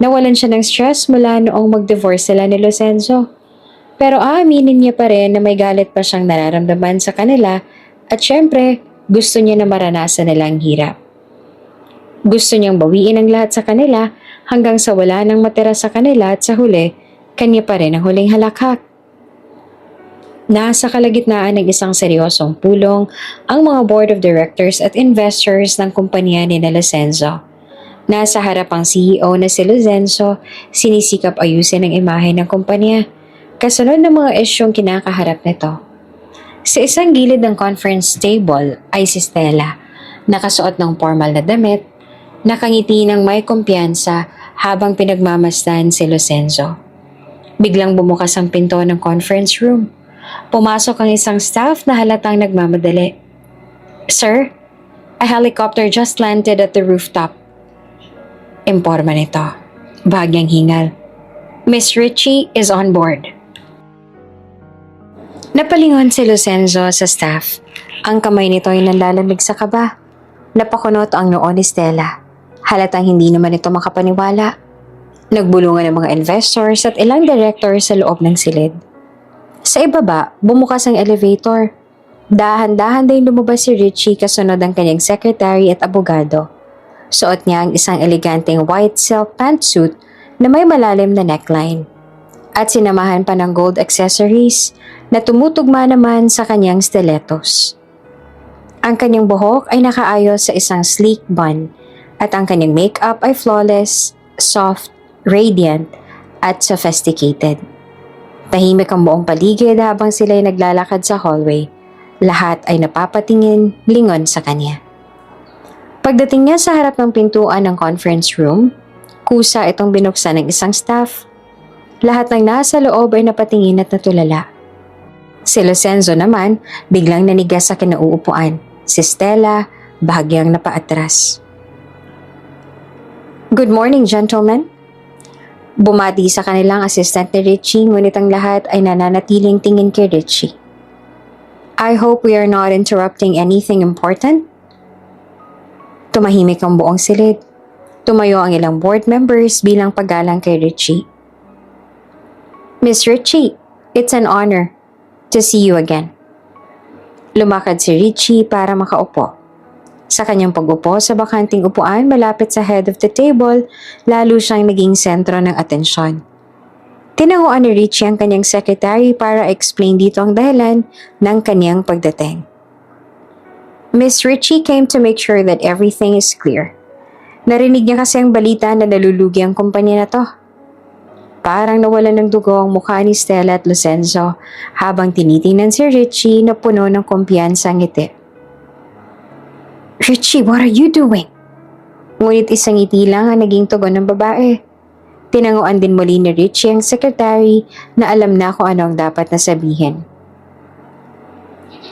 Nawalan siya ng stress mula noong mag-divorce sila ni Losenzo. Pero aaminin niya pa rin na may galit pa siyang nararamdaman sa kanila at syempre gusto niya na maranasan nila ang hirap. Gusto niyang bawiin ang lahat sa kanila hanggang sa wala nang matira sa kanila at sa huli, kanya pa rin ang huling halakhak. Nasa kalagitnaan ng isang seryosong pulong ang mga board of directors at investors ng kumpanya ni Losenzo. Nasa harap ang CEO na si Losenzo, sinisikap ayusin ang imahe ng kumpanya, kasunod ng mga isyong kinakaharap nito. Sa isang gilid ng conference table ay si Stella, nakasuot ng formal na damit, nakangiti ng may kumpiyansa habang pinagmamasdan si Losenzo. Biglang bumukas ang pinto ng conference room. Pumasok ang isang staff na halatang nagmamadali. "Sir, a helicopter just landed at the rooftop." Imporma nito. Bahagyang hingal. "Miss Richie is on board." Napalingon si Losenzo sa staff. Ang kamay nito ay nanlalamig sa kaba. Napakunot ang noo ni Stella. Halatang hindi naman ito makapaniwala. Nagbulungan ng mga investors at ilang directors sa loob ng silid. Sa ibaba, bumukas ang elevator. Dahan-dahan din lumabas si Richie kasunod ang kanyang secretary at abogado. Suot niya ang isang eleganteng white silk pantsuit na may malalim na neckline. At sinamahan pa ng gold accessories na tumutugma naman sa kanyang stilettos. Ang kanyang buhok ay nakaayos sa isang sleek bun at ang kanyang makeup ay flawless, soft, radiant at sophisticated. Tahimik ang buong paligid habang sila ay naglalakad sa hallway. Lahat ay napapatingin lingon sa kanya. Pagdating niya sa harap ng pintuan ng conference room, kusa itong binuksan ng isang staff. Lahat ng nasa loob ay napatingin at natulala. Si Losenzo naman biglang nanigas sa kinauupuan. Si Stella bahagyang napaatras. "Good morning, gentlemen." Bumati sa kanilang assistant ni Richie, ngunit ang lahat ay nananatiling tingin kay Richie. "I hope we are not interrupting anything important." Tumahimik ang buong silid. Tumayo ang ilang board members bilang paggalang kay Richie. "Miss Richie, it's an honor to see you again." Lumakad si Richie para makaupo. Sa kanyang pag-upo sa bakanting upuan malapit sa head of the table, lalo siyang naging sentro ng atensyon. Tinanguan ni Richie ang kanyang secretary para explain dito ang dahilan ng kanyang pagdating. Miss Richie came to make sure that everything is clear. Narinig niya kasi ang balita na nalulugi ang kumpanya na to. Parang nawalan ng dugo ang mukha ni Stella at Lucenzo habang tinitingnan si Richie na puno ng kumpiyansa ang ngiti. Richie, what are you doing? Ngunit isang ngiti lang ang naging tugon ng babae. Tinanguan din muli ni Richie ang secretary na alam na kung ano ang dapat na sabihin.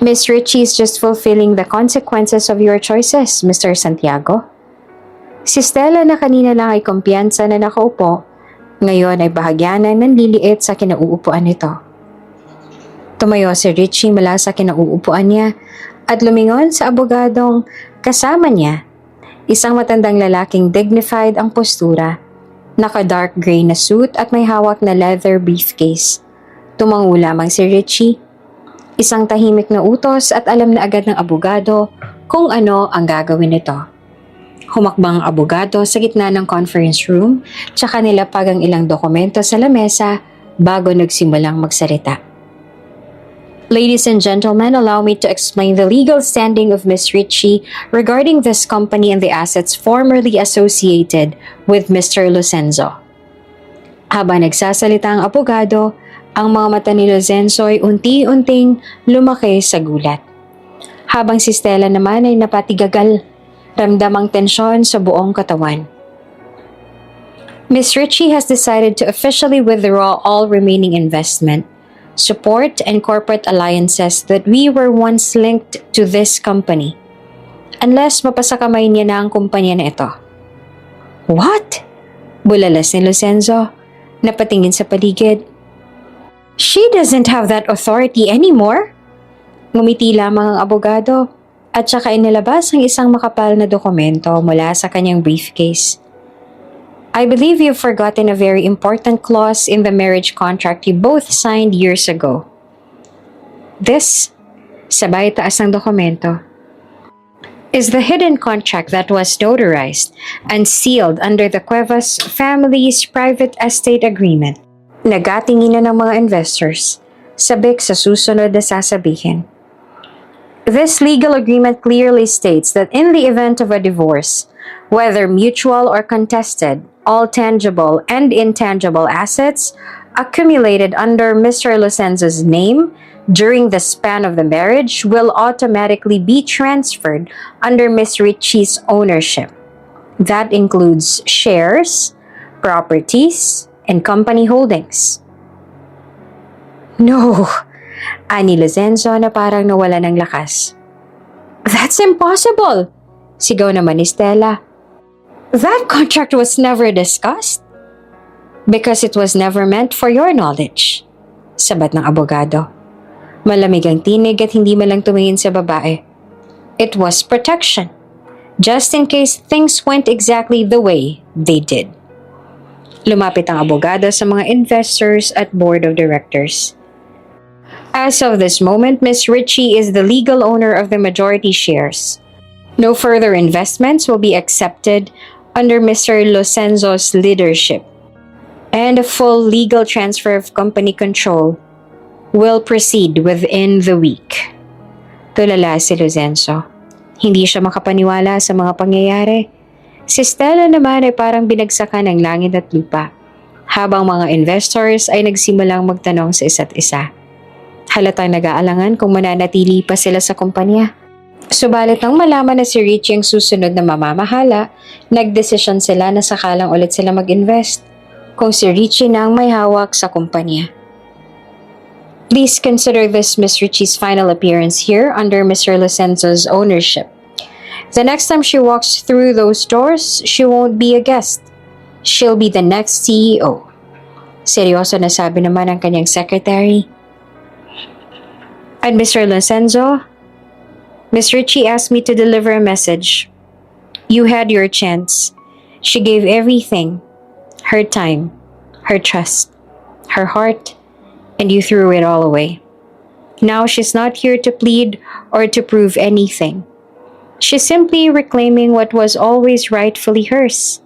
Miss Richie is just fulfilling the consequences of your choices, Mr. Santiago. Si Stella na kanina lang ay kumpiyansa na nakaupo, ngayon ay bahagyanan ng liliit sa kinauupuan nito. Tumayo si Richie mula sa kinauupuan niya at lumingon sa abogadong kasama niya. Isang matandang lalaking dignified ang postura, naka-dark gray na suit at may hawak na leather briefcase. Tumango lamang si Richie. Isang tahimik na utos at alam na agad ng abogado kung ano ang gagawin nito. Humakbang ang abogado sa gitna ng conference room, tsaka nilapag ang ilang dokumento sa lamesa bago nagsimulang magsalita. Ladies and gentlemen, allow me to explain the legal standing of Ms. Richie regarding this company and the assets formerly associated with Mr. Lucenzo. Habang nagsasalita ang abogado, ang mga mata ni Lucenzo ay unti-unting lumaki sa gulat. Habang si Stella naman ay napatigagal, ramdam ang tensyon sa buong katawan. Ms. Richie has decided to officially withdraw all remaining investment, support, and corporate alliances that we were once linked to this company, unless mapasakamay niya na ang kumpanya na ito. What? Bulalas ni Lucenzo, napatingin sa paligid. She doesn't have that authority anymore. Ngumiti lamang ang abogado at saka inilabas ang isang makapal na dokumento mula sa kanyang briefcase. I believe you've forgotten a very important clause in the marriage contract you both signed years ago. This, sabay taas ng dokumento, is the hidden contract that was notarized and sealed under the Cuevas family's private estate agreement. Nagatingin na ng mga investors, sabik sa susunod na sasabihin. This legal agreement clearly states that in the event of a divorce, whether mutual or contested, all tangible and intangible assets accumulated under Mr. Lucenzo's name during the span of the marriage will automatically be transferred under Ms. Richie's ownership. That includes shares, properties, and company holdings. No, ani Lucenzo na parang nawala ng lakas. That's impossible! Sigaw naman ni Stella. That contract was never discussed. Because it was never meant for your knowledge. Sabat ng abogado. Malamig ang tinig at hindi malang tumingin sa babae. It was protection. Just in case things went exactly the way they did. Lumapit ang abogado sa mga investors at board of directors. As of this moment, Ms. Richie is the legal owner of the majority shares. No further investments will be accepted under Mr. Lucenzo's leadership, and a full legal transfer of company control will proceed within the week. Tulala si Lucenzo. Hindi siya makapaniwala sa mga pangyayari. Si Stella naman ay parang binagsakan ng langit at lupa, habang mga investors ay nagsimulang magtanong sa isa't isa. Halatang nag-aalangan kung mananatili pa sila sa kumpanya. Subalit nang malaman na si Richie ang susunod na mamamahala, nagdesisyon sila na sakalang ulit sila mag-invest kung si Richie na ang may hawak sa kumpanya. Please consider this Miss Richie's final appearance here under Mr. Lucenzo's ownership. The next time she walks through those doors, she won't be a guest. She'll be the next CEO. Seryoso na sabi naman ang kanyang secretary. And Mr. Lucenzo, Miss Richie asked me to deliver a message. You had your chance. She gave everything. Her time, her trust, her heart, and you threw it all away. Now she's not here to plead or to prove anything. She's simply reclaiming what was always rightfully hers.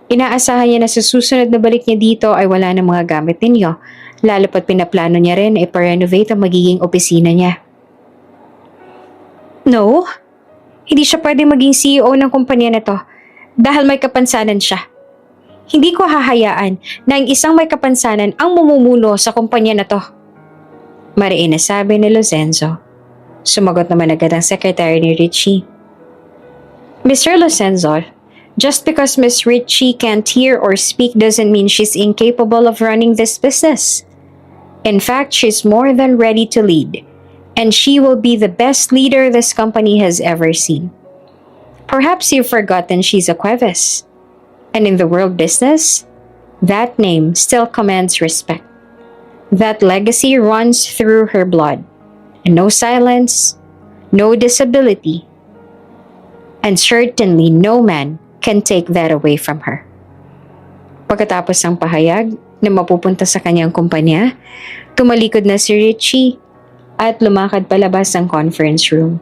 Inaasahan niya na sa susunod na balik niya dito ay wala ng mga gamit ninyo, lalo pat pinaplano niya rin ay pa-renovate ang magiging opisina niya. No, hindi siya pwede maging CEO ng kumpanya na to dahil may kapansanan siya. Hindi ko hahayaan na ang isang may kapansanan ang mumumuno sa kumpanya na to. Mariin na sabi ni Lozenzo. Sumagot naman agad ang secretary ni Richie. Mr. Lozenzo, just because Miss Richie can't hear or speak doesn't mean she's incapable of running this business. In fact, she's more than ready to lead, and she will be the best leader this company has ever seen. Perhaps you've forgotten she's a Cuevas. And in the world business, that name still commands respect. That legacy runs through her blood. And no silence, no disability, and certainly no man can take that away from her. Pagkatapos ng pahayag na mapupunta sa kanyang kumpanya, tumalikod na si Richie at lumakad palabas ng conference room.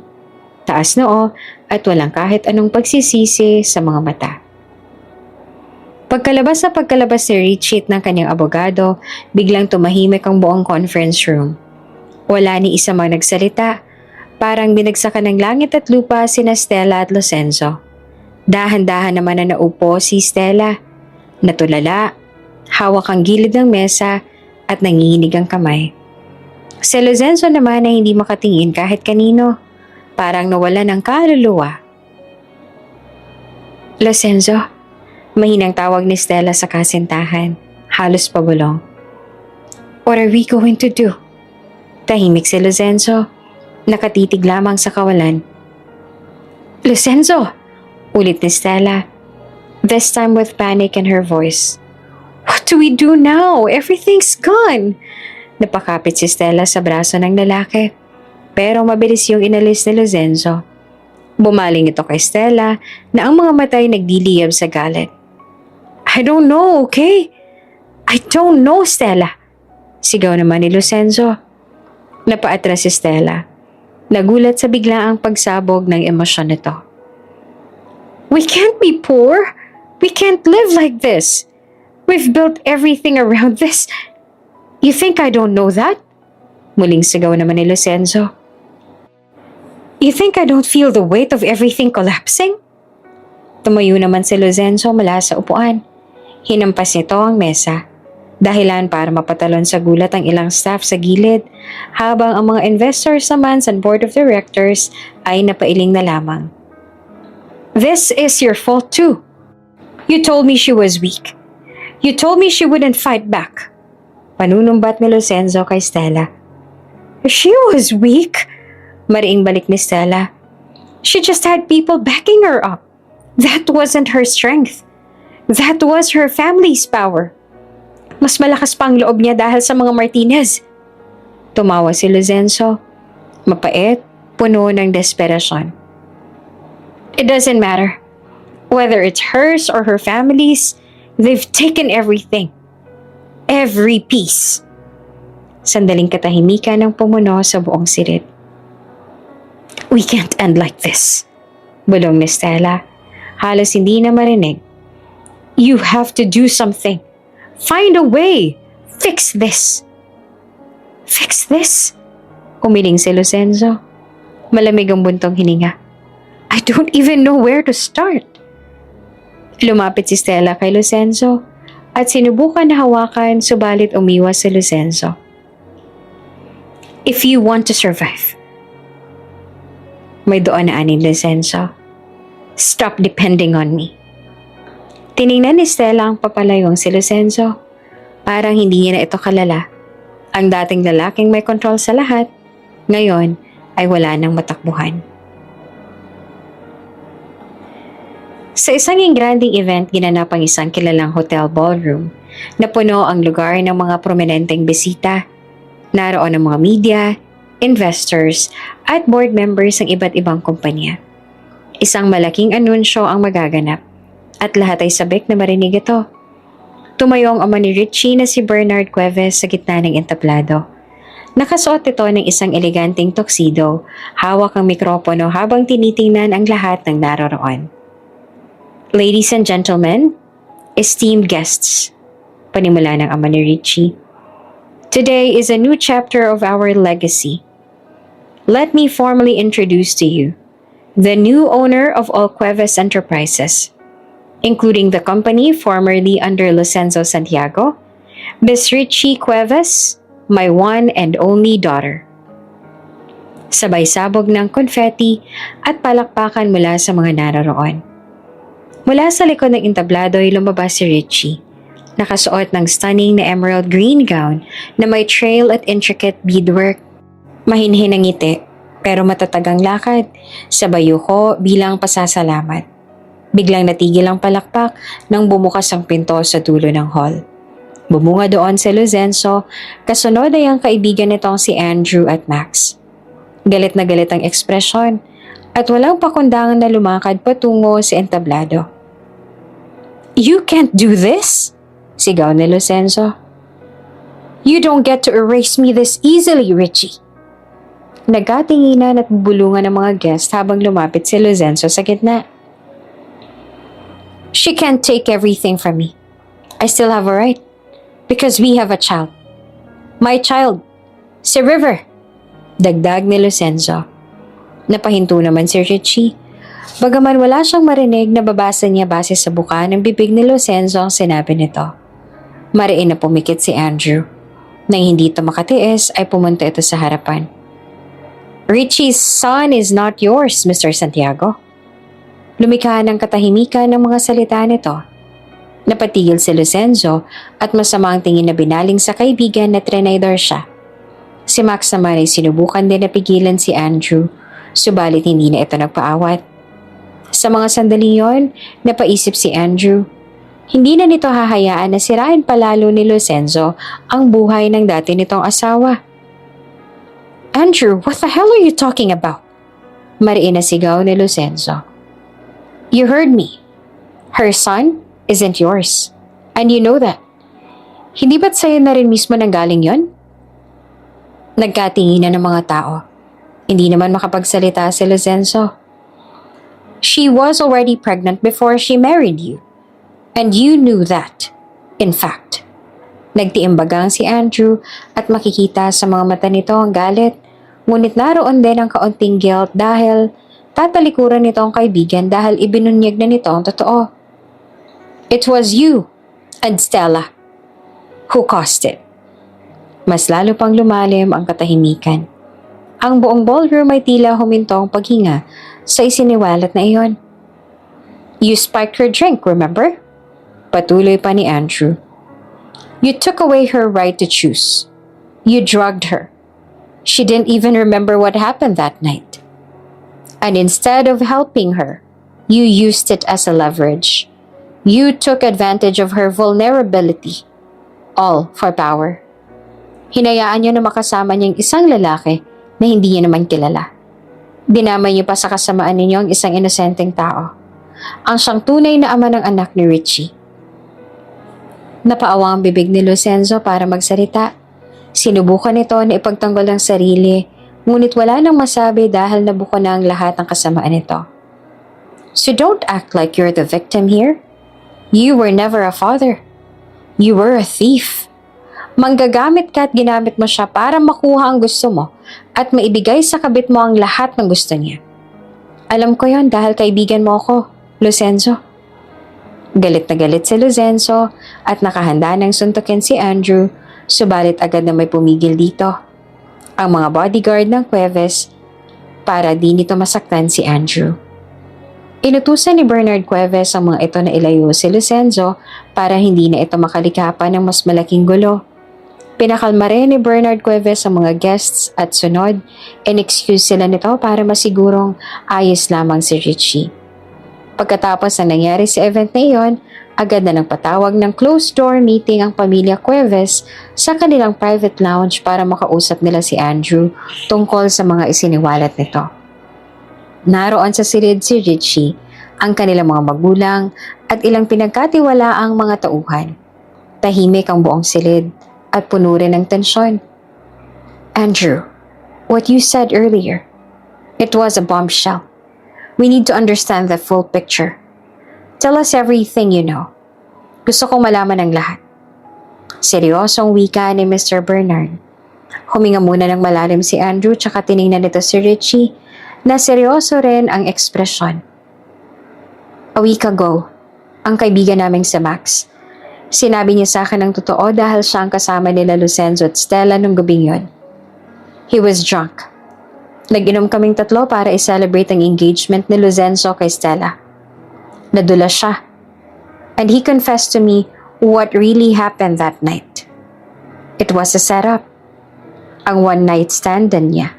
Taas noo at walang kahit anong pagsisisi sa mga mata. Pagkalabas ni Richie ng kanyang abogado, biglang tumahimik ang buong conference room. Wala ni isa mang nagsalita, parang binagsakan ng langit at lupa sina Stella at Lozenzo. Dahan-dahan naman na naupo si Stella. Natulala, hawak ang gilid ng mesa at nanginginig ang kamay. Si Lozenzo naman ay hindi makatingin kahit kanino, parang nawala ng kaluluwa. Lozenzo, mahinang tawag ni Stella sa kasintahan, halos pabulong. What are we going to do? Tahimik si Lozenzo, nakatitig lamang sa kawalan. Lozenzo! Ulit ni Stella, this time with panic in her voice. What do we do now? Everything's gone! Napakapit si Stella sa braso ng lalaki, pero mabilis yung inalis ni Lozenzo. Bumaling ito kay Stella na ang mga matay nagdiliyab sa galit. I don't know, okay? I don't know, Stella. Sigaw naman ni Lozenzo. Napaatras si Stella. Nagulat sa biglaang pagsabog ng emosyon nito. We can't be poor. We can't live like this. We've built everything around this. You think I don't know that? Muling sigaw naman ni Lozenzo. You think I don't feel the weight of everything collapsing? Tumayo naman si Lozenzo mula sa upuan. Hinampas nito ang mesa. Dahilan para mapatalon sa gulat ang ilang staff sa gilid, habang ang mga investors naman sa board of directors ay napailing na lamang. This is your fault too. You told me she was weak. You told me she wouldn't fight back. Panunumbat ni Lozenzo kay Stella. She was weak. Mariing balik ni Stella. She just had people backing her up. That wasn't her strength. That was her family's power. Mas malakas pa ang loob niya dahil sa mga Martinez. Tumawa si Lozenzo. Mapait, puno ng desperasyon. It doesn't matter. Whether it's hers or her family's, they've taken everything. Every piece. Sandaling katahimikan ang pumuno sa buong silid. We can't end like this. Bulong ni Stella. Halos hindi na marinig. You have to do something. Find a way. Fix this. Fix this? Umiling si Lozenzo. Malamig ang buntong hininga. I don't even know where to start. Lumapit si Stella kay Lozenzo at sinubukan na hawakan subalit umiwas si Lozenzo. If you want to survive. May doon na anin Lozenzo. Stop depending on me. Tiningnan ni Stella ang papalayong si Lozenzo. Parang hindi niya na ito kalala. Ang dating lalaking may kontrol sa lahat, ngayon ay wala nang matakbuhan. Sa isang engranding event, ginanap ang isang kilalang hotel ballroom na puno ang lugar ng mga prominenteng bisita. Naroon ang mga media, investors, at board members ng iba't ibang kumpanya. Isang malaking anunsyo ang magaganap at lahat ay sabik na marinig ito. Tumayo ang ama ni Richie na si Bernard Cuevas sa gitna ng entablado. Nakasuot ito ng isang eleganteng tuxedo, hawak ang mikropono habang tinitingnan ang lahat ng naroroon. Ladies and gentlemen, esteemed guests, panimula ng ama ni Richie. Today is a new chapter of our legacy. Let me formally introduce to you the new owner of all Cuevas Enterprises, including the company formerly under Lucenzo Santiago, Miss Richie Cuevas, my one and only daughter. Sabay sabog ng konfeti at palakpakan mula sa mga naroroon. Mula sa likod ng entablado ay lumabas si Richie, nakasuot ng stunning na emerald green gown na may trail at intricate beadwork. Mahinhin ang ngiti, pero matatag ang lakad, sabay yuko bilang pasasalamat. Biglang natigil ang palakpak nang bumukas ang pinto sa dulo ng hall. Bumunga doon si Lucenzo, kasunod ay ang kaibigan nitong si Andrew at Max. Galit na galit ang ekspresyon at walang pakundangan na lumakad patungo sa entablado. "You can't do this!" sigaw ni Lucenzo. "You don't get to erase me this easily, Richie." Nagkatinginan at bubulungan ng mga guest habang lumapit si Lucenzo sa gitna. "She can't take everything from me. I still have a right. Because we have a child. My child, si River," dagdag ni Lucenzo. Napahinto naman si Richie. Bagaman wala siyang marinig, nababasa niya base sa buka ng bibig ni Lucenzo ang sinabi nito. Mariin na pumikit si Andrew. Nang hindi ito makatiis ay pumunta ito sa harapan. "Richie's son is not yours, Mr. Santiago." Lumikha ng katahimikan ng mga salita nito. Napatigil si Lucenzo at masamang tingin na binaling sa kaibigan na trenaydor siya. Si Max naman ay sinubukan din na pigilan si Andrew, subalit hindi na ito nagpaawat. Sa mga sandaling yon, napaisip si Andrew. Hindi na nito hahayaan na sirain palalo ni Lucenzo ang buhay ng dati nitong asawa. "Andrew, what the hell are you talking about?" Mariin na sigaw ni Lucenzo. "You heard me. Her son isn't yours. And you know that. Hindi ba't sa'yo na rin mismo nanggaling yon?" Nagkatinginan ng mga tao. Hindi naman makapagsalita si Lucenzo. "She was already pregnant before she married you. And you knew that. In fact." Nagtiimbagang si Andrew at makikita sa mga mata nito ang galit, ngunit naroon din ang kaunting guilt dahil tatalikuran nito ang kaibigan dahil ibinunyag na nito ang totoo. "It was you and Stella who caused it." Mas lalo pang lumalim ang katahimikan. Ang buong ballroom ay tila humintong paghinga sa isiniwalat na iyon. "You spiked her drink, remember?" Patuloy pa ni Andrew. "You took away her right to choose. You drugged her. She didn't even remember what happened that night. And instead of helping her, you used it as a leverage. You took advantage of her vulnerability, all for power. Hinayaan niyo na makasama niyang isang lalaki na hindi niya naman kilala. Dinamay niyo pa sa kasamaan ninyo ang isang inosenteng tao, ang siyang tunay na ama ng anak ni Richie." Napaawa ang bibig ni Lucenzo para magsalita. Sinubukan nito na ipagtanggol ang sarili, ngunit wala nang masabi dahil nabuko na ang lahat ng kasamaan nito. "So don't act like you're the victim here. You were never a father. You were a thief. Manggagamit ka at ginamit mo siya para makuha ang gusto mo at maibigay sa kabit mo ang lahat ng gusto niya. Alam ko yon dahil kaibigan mo ako, Lucenzo." Galit na galit si Lucenzo at nakahanda ng suntukin si Andrew, subalit agad na may pumigil dito. Ang mga bodyguard ng Cuevas para di nito masaktan si Andrew. Inutusan ni Bernard Cuevas ang mga ito na ilayo si Lucenzo para hindi na ito makalikha pa ng mas malaking gulo. Pinakalma rin ni Bernard Cuevas ang mga guests at sunod, in-excuse sila nito para masigurong ayos lamang si Richie. Pagkatapos na nangyari sa event na iyon, agad na nagpatawag ng closed-door meeting ang pamilya Cuevas sa kanilang private lounge para makausap nila si Andrew tungkol sa mga isiniwalat nito. Naroon sa silid si Richie, ang kanilang mga magulang at ilang pinagkatiwalaang mga tauhan. Tahimik ang buong silid at puno rin ng tensyon. Andrew, what you said earlier, it was a bombshell. We need to understand the full picture. Tell us everything you know. Gusto kong malaman ang lahat. Seryosong wika ni Mr. Bernard. Huminga muna ng malalim si Andrew tsaka tiningnan nito si Richie na seryoso rin ang ekspresyon. A week ago, ang kaibigan naming si Max, sinabi niya sa akin ng totoo dahil siya ang kasama nila Lucenzo at Stella nung gabing yon. He was drunk. Nag-inom kaming tatlo para i-celebrate ang engagement ni Lucenzo kay Stella. Nadula siya. And he confessed to me what really happened that night. It was a setup. Ang one-night stand din niya.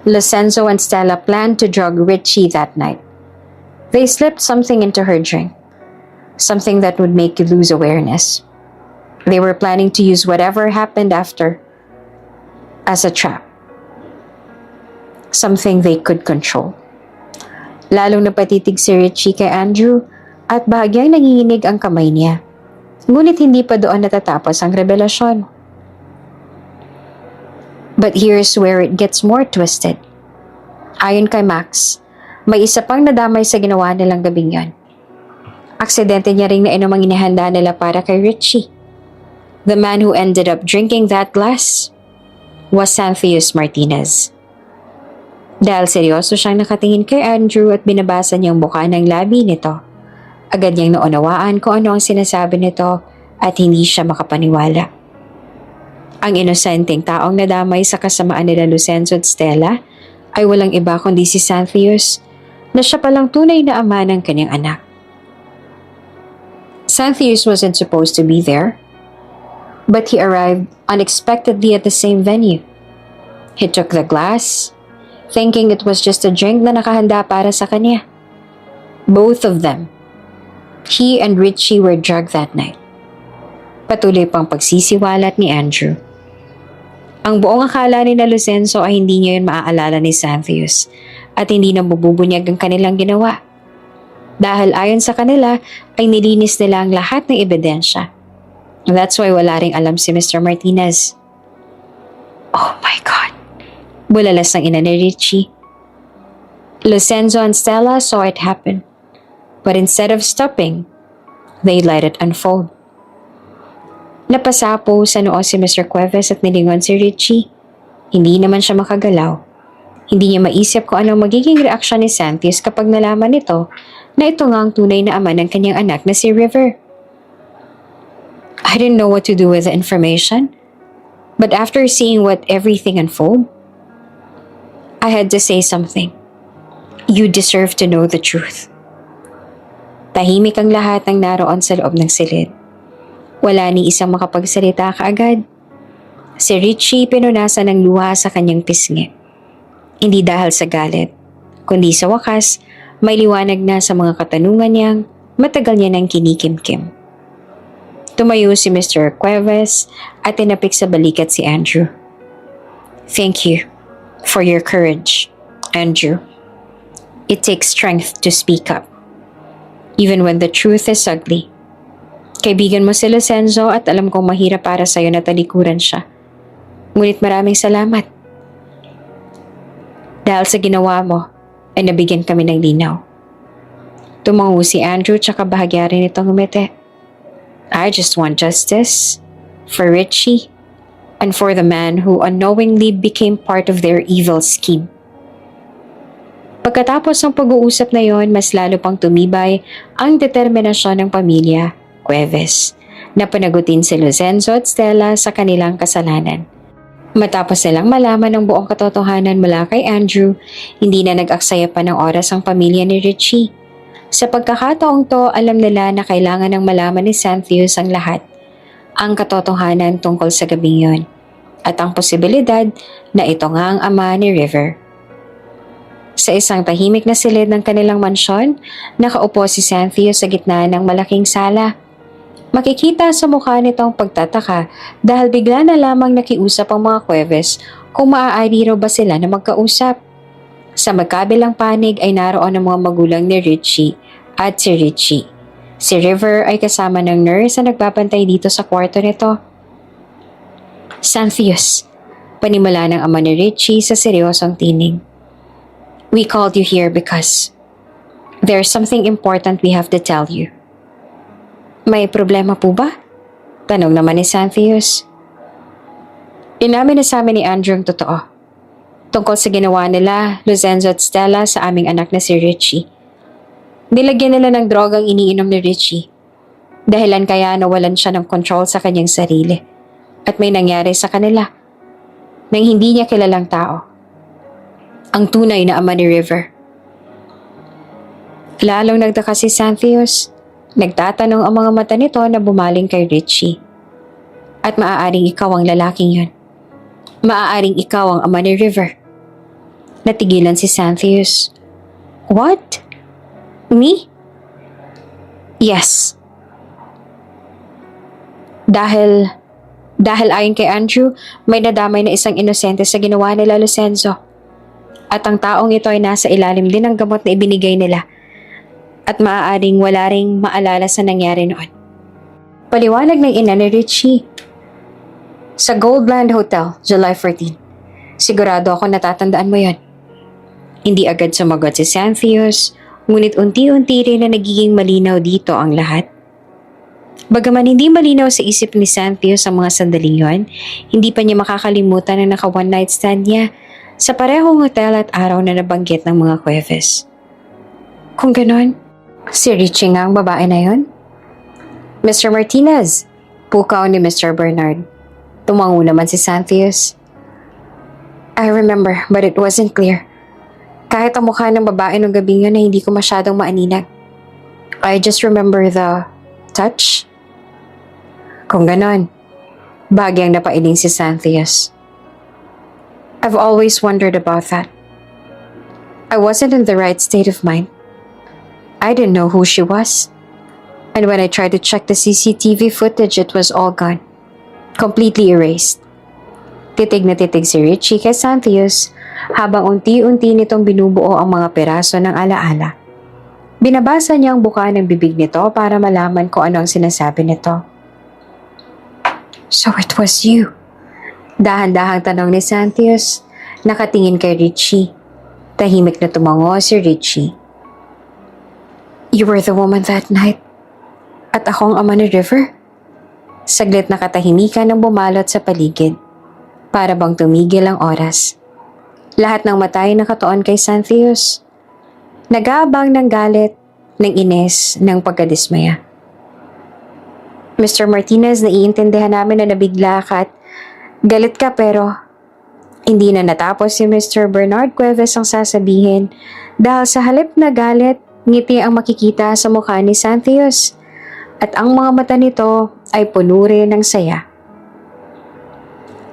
Lucenzo and Stella planned to drug Richie that night. They slipped something into her drink. Something that would make you lose awareness. They were planning to use whatever happened after as a trap. Something they could control. Lalong napatitig si Richie kay Andrew at bahagyang nanginginig ang kamay niya. Ngunit hindi pa doon natatapos ang revelasyon. But here's where it gets more twisted. Ayon kay Max, may isa pang nadamay sa ginawa nilang gabing yon. Aksidente niya ring nainom ang inihanda nila para kay Richie. The man who ended up drinking that glass was Xanthius Martinez. Dahil seryoso siyang nakatingin kay Andrew at binabasa niyang buka ng labi nito, agad niyang naunawaan kung ano ang sinasabi nito at hindi siya makapaniwala. Ang inosenteng taong nadamay sa kasamaan nila Lucenzo at Stella ay walang iba kundi si Xanthius na siya palang tunay na ama ng kanyang anak. Xanthius wasn't supposed to be there, but he arrived unexpectedly at the same venue. He took the glass, thinking it was just a drink na nakahanda para sa kanya. Both of them, he and Richie, were drugged that night. Patuloy pang pagsisiwalat ni Andrew. Ang buong akala ni na Lucenzo ay hindi niya yun maaalala ni Xanthius at hindi na mabubunyag ang kanilang ginawa. Dahil ayon sa kanila ay nilinis nila ang lahat ng ebidensya. That's why wala ring alam si Mr. Martinez. Oh my God! Bulalas ng ina ni Richie. Lucenzo and Stella saw it happen. But instead of stopping, they let it unfold. Napasapo sa noo si Mr. Cuevas at nilingon si Richie. Hindi naman siya makagalaw. Hindi niya maisip kung anong magiging reaksyon ni Xanthius kapag nalaman nito na ito nga ang tunay na ama ng kanyang anak na si River. I didn't know what to do with the information. But after seeing what everything unfold, I had to say something. You deserve to know the truth. Tahimik ang lahat ng naroon sa loob ng silid. Wala ni isang makapagsalita kaagad. Si Richie pinunasan ng luha sa kanyang pisngi. Hindi dahil sa galit, kundi sa wakas, may liwanag na sa mga katanungan niyang matagal niya nang kinikimkim. Tumayo si Mr. Cuevas at tinapik sa balikat si Andrew. Thank you for your courage, Andrew. It takes strength to speak up, even when the truth is ugly. Kaibigan mo si Lucenzo at alam kong mahirap para sa'yo na talikuran siya. Ngunit maraming salamat. Dahil sa ginawa mo, ay nabigyan kami ng linaw. Tumango si Andrew tsaka bahagya rin itong umete. I just want justice for Richie and for the man who unknowingly became part of their evil scheme. Pagkatapos ng pag-uusap na yon, mas lalo pang tumibay ang determinasyon ng pamilya Cuevas na panagutin si Lucenzo at Stella sa kanilang kasalanan. Matapos nilang malaman ang buong katotohanan mula kay Andrew, hindi na nag-aksaya pa ng oras ang pamilya ni Richie. Sa pagkakataong to, alam nila na kailangan ng malaman ni Xanthius ang lahat, ang katotohanan tungkol sa gabing yon, at ang posibilidad na ito nga ang ama ni River. Sa isang tahimik na silid ng kanilang mansyon, nakaupo si Xanthius sa gitna ng malaking sala. Makikita sa mukha nito ang pagtataka dahil bigla na lamang nakiusap ang mga Cuevas kung maaari raw ba sila na magkausap. Sa magkabilang panig ay naroon ang mga magulang ni Richie at si Richie. Si River ay kasama ng nurse na nagbabantay dito sa kwarto nito. Xanthius, Panimula ng ama ni Richie sa seryosong tinig. We called you here because there's something important we have to tell you. May problema po ba? Tanong naman ni Xanthius. Inamin na sa amin ni Andrew ang totoo. Tungkol sa ginawa nila, Lorenzo at Stella sa aming anak na si Richie. Nilagyan nila ng drogang iniinom ni Richie. Dahilan kaya nawalan siya ng control sa kanyang sarili. At may nangyari sa kanila nang hindi niya kilalang tao. Ang tunay na ama ni River. Lalong nagtaka si Xanthius. Nagtatanong ang mga mata nito na bumaling kay Richie. At maaaring ikaw ang lalaking yun. Maaaring ikaw ang ama ni River. Natigilan si Xanthius. What? Me? Yes. Dahil ayon kay Andrew, may nadamay na isang inosente sa ginawa nila Lorenzo. At ang taong ito ay nasa ilalim din ng gamot na ibinigay nila. At maaaring wala ring maalala sa nangyari noon. Paliwanag ng ina ni Richie. Sa Goldland Hotel, July 14. Sigurado ako natatandaan mo yon. Hindi agad sumagot si Xanthius, ngunit unti-unti rin na nagiging malinaw dito ang lahat. Bagaman hindi malinaw sa isip ni Xanthius ang mga sandaling yon, hindi pa niya makakalimutan ang naka-one night stand niya sa parehong hotel at araw na nabanggit ng mga Cuevas. Kung ganon, si Richie nga ang babae na yon? Mr. Martinez, pukaw ni Mr. Bernard. Tumango naman si Xanthius. I remember, but it wasn't clear. Kahit ang mukha ng babae nung gabing yun na hindi ko masyadong maaninag. I just remember the touch. Kung ganon, bagyang napailing si Xanthius. I've always wondered about that. I wasn't in the right state of mind. I didn't know who she was. And when I tried to check the CCTV footage, it was all gone. Completely erased. Titig na titig si Richie kay Xanthius habang unti-unti nitong binubuo ang mga peraso ng alaala. Binabasa niya ang buka ng bibig nito para malaman kung ano ang sinasabi nito. So it was you? Dahan-dahang tanong ni Xanthius, nakatingin kay Richie. Tahimik na tumango si Richie. You were the woman that night? At ako ang ama ni River? Saglit na katahimikan ang bumalot sa paligid. Para bang tumigil ang oras. Lahat ng mata ay nakatuon kay Xanthius. Nag-aabang ng galit, ng inis, ng pagkadismaya. Mr. Martinez, naiintindihan namin na nabigla ka at galit ka pero hindi na natapos si Mr. Bernard Cuevas ang sasabihin dahil sa halip na galit, ngiti ang makikita sa mukha ni Xanthius at ang mga mata nito ay puno rin ng saya.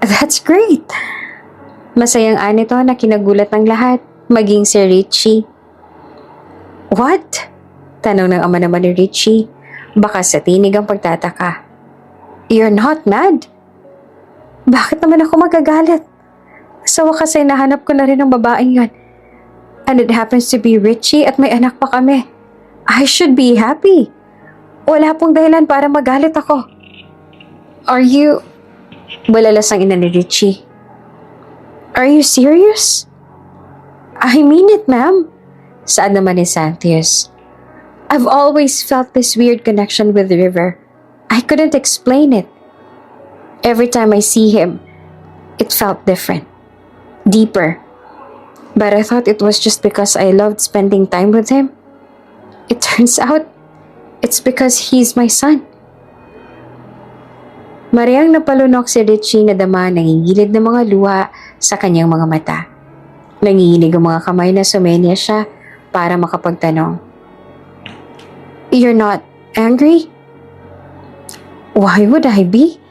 That's great! Masayang anito na kinagulat ng lahat, maging si Richie. What? Tanong ng ama naman ni Richie, baka sa tinig ang pagtataka. You're not mad? Bakit naman ako magagalit? Sa wakas ay nahanap ko na rin ang babaeng yan. And it happens to be Richie at may anak pa kami. I should be happy. Wala pong dahilan para magalit ako. Are you... Bulalas ang ina ni Richie. Are you serious? I mean it, ma'am. Saan naman ni Xanthius? I've always felt this weird connection with River. I couldn't explain it. Every time I see him, it felt different. Deeper. But I thought it was just because I loved spending time with him. It turns out, it's because he's my son. Mariyang napalunok si Richie na dama nangingilid ng mga luha sa kanyang mga mata. Nanginginig ang mga kamay na sumenya siya para makapagtanong. You're not angry? Why would I be?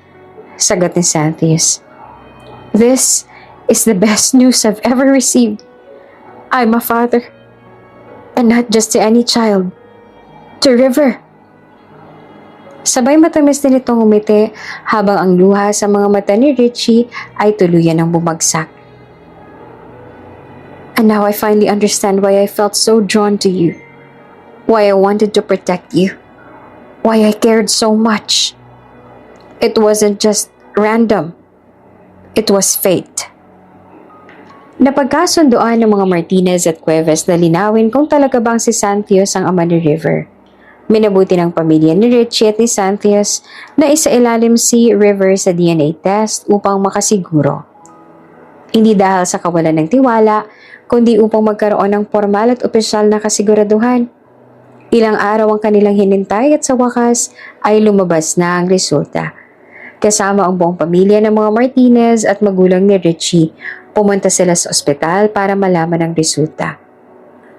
Sagot ni Xanthius. This is the best news I've ever received. I'm a father. And not just to any child. To River. Sabay matamis din itong umiti habang ang luha sa mga mata ni Richie ay tuluyan ng bumagsak. And now I finally understand why I felt so drawn to you. Why I wanted to protect you. Why I cared so much. It wasn't just random. It was fate. Napagkasundoan ng mga Martinez at Cuevas na linawin kung talaga bang si Santios ang ama ni River. Minabuti ng pamilya ni Richie at ni Santios na isailalim si River sa DNA test upang makasiguro. Hindi dahil sa kawalan ng tiwala, kundi upang magkaroon ng formal at opisyal na kasiguraduhan. Ilang araw ang kanilang hinintay at sa wakas ay lumabas na ang resulta. Kasama ang buong pamilya ng mga Martinez at magulang ni Richie, pumunta sila sa ospital para malaman ang resulta.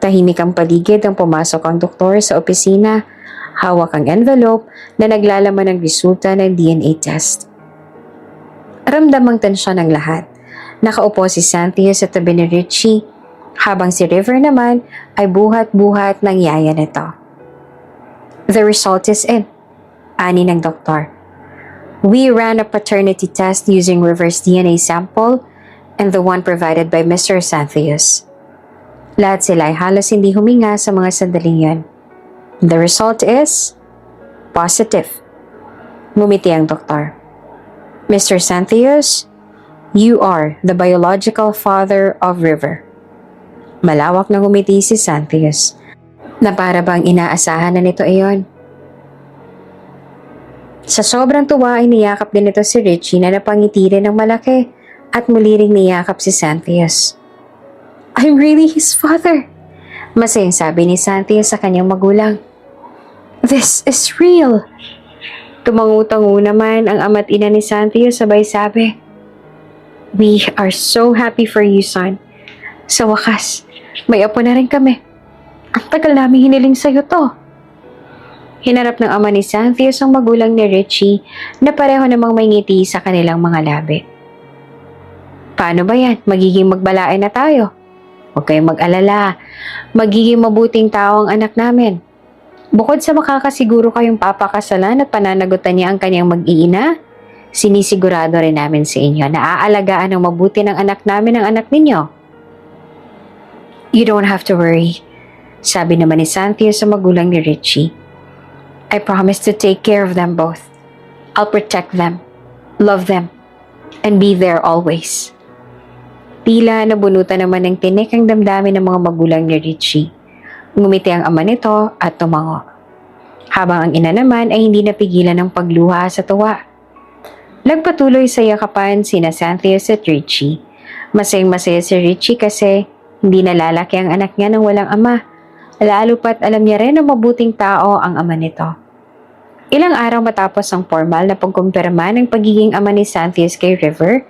Tahimik ang paligid nang pumasok ang doktor sa opisina, hawak ang envelope na naglalaman ng resulta ng DNA test. Ramdam ang tensyon ng lahat. Nakaupo si Santios sa tabi ni Richie, habang si River naman ay buhat-buhat ng yaya nito. The result is in, ani ng doktor. We ran a paternity test using River's DNA sample and the one provided by Mr. Santios. Lahat sila ay halos hindi huminga sa mga sandaling yun. The result is positive. Ngumiti ang doktor. Mr. Santios, you are the biological father of River. Malawak na ngumiti si Santios na para bang inaasahan na nito iyon. Sa sobrang tuwa ay niyakap din ito si Richie na napangiti rin ng malaki at muli ring niyakap si Santios. I'm really his father, masayang sabi ni Santios sa kanyang magulang. This is real. Tumangu-tangu naman ang ama't ina ni Santios sabay sabi, We are so happy for you, son. Sa wakas, may apo na rin kami. Ang tagal namin hiniling sa'yo to. Hinarap ng ama ni Santios ang magulang ni Richie na pareho namang may ngiti sa kanilang mga labi. Paano ba yan? Magiging magbalain na tayo. Huwag kayong mag-alala. Magiging mabuting tao ang anak namin. Bukod sa makakasiguro kayong papakasalan at pananagutan niya ang kanyang mag-iina, sinisigurado rin namin sa inyo na aalagaan ng mabuti ng anak namin ang anak ninyo. You don't have to worry, sabi naman ni Santios sa magulang ni Richie. I promise to take care of them both. I'll protect them, love them, and be there always. Tila nabunutan naman ng tinik ang damdamin ng mga magulang ni Richie. Ngumiti ang ama nito at tumango. Habang ang ina naman ay hindi napigilan ng pagluha sa tuwa. Nagpatuloy sa yakapan sina Santios at Richie. Masayang-masaya si Richie kasi hindi nalalaki ang anak niya nang walang ama. Lalo pat alam niya rin na mabuting tao ang ama nito. Ilang araw matapos ang formal na pagkumpirma ng pagiging ama ni Santios kay River,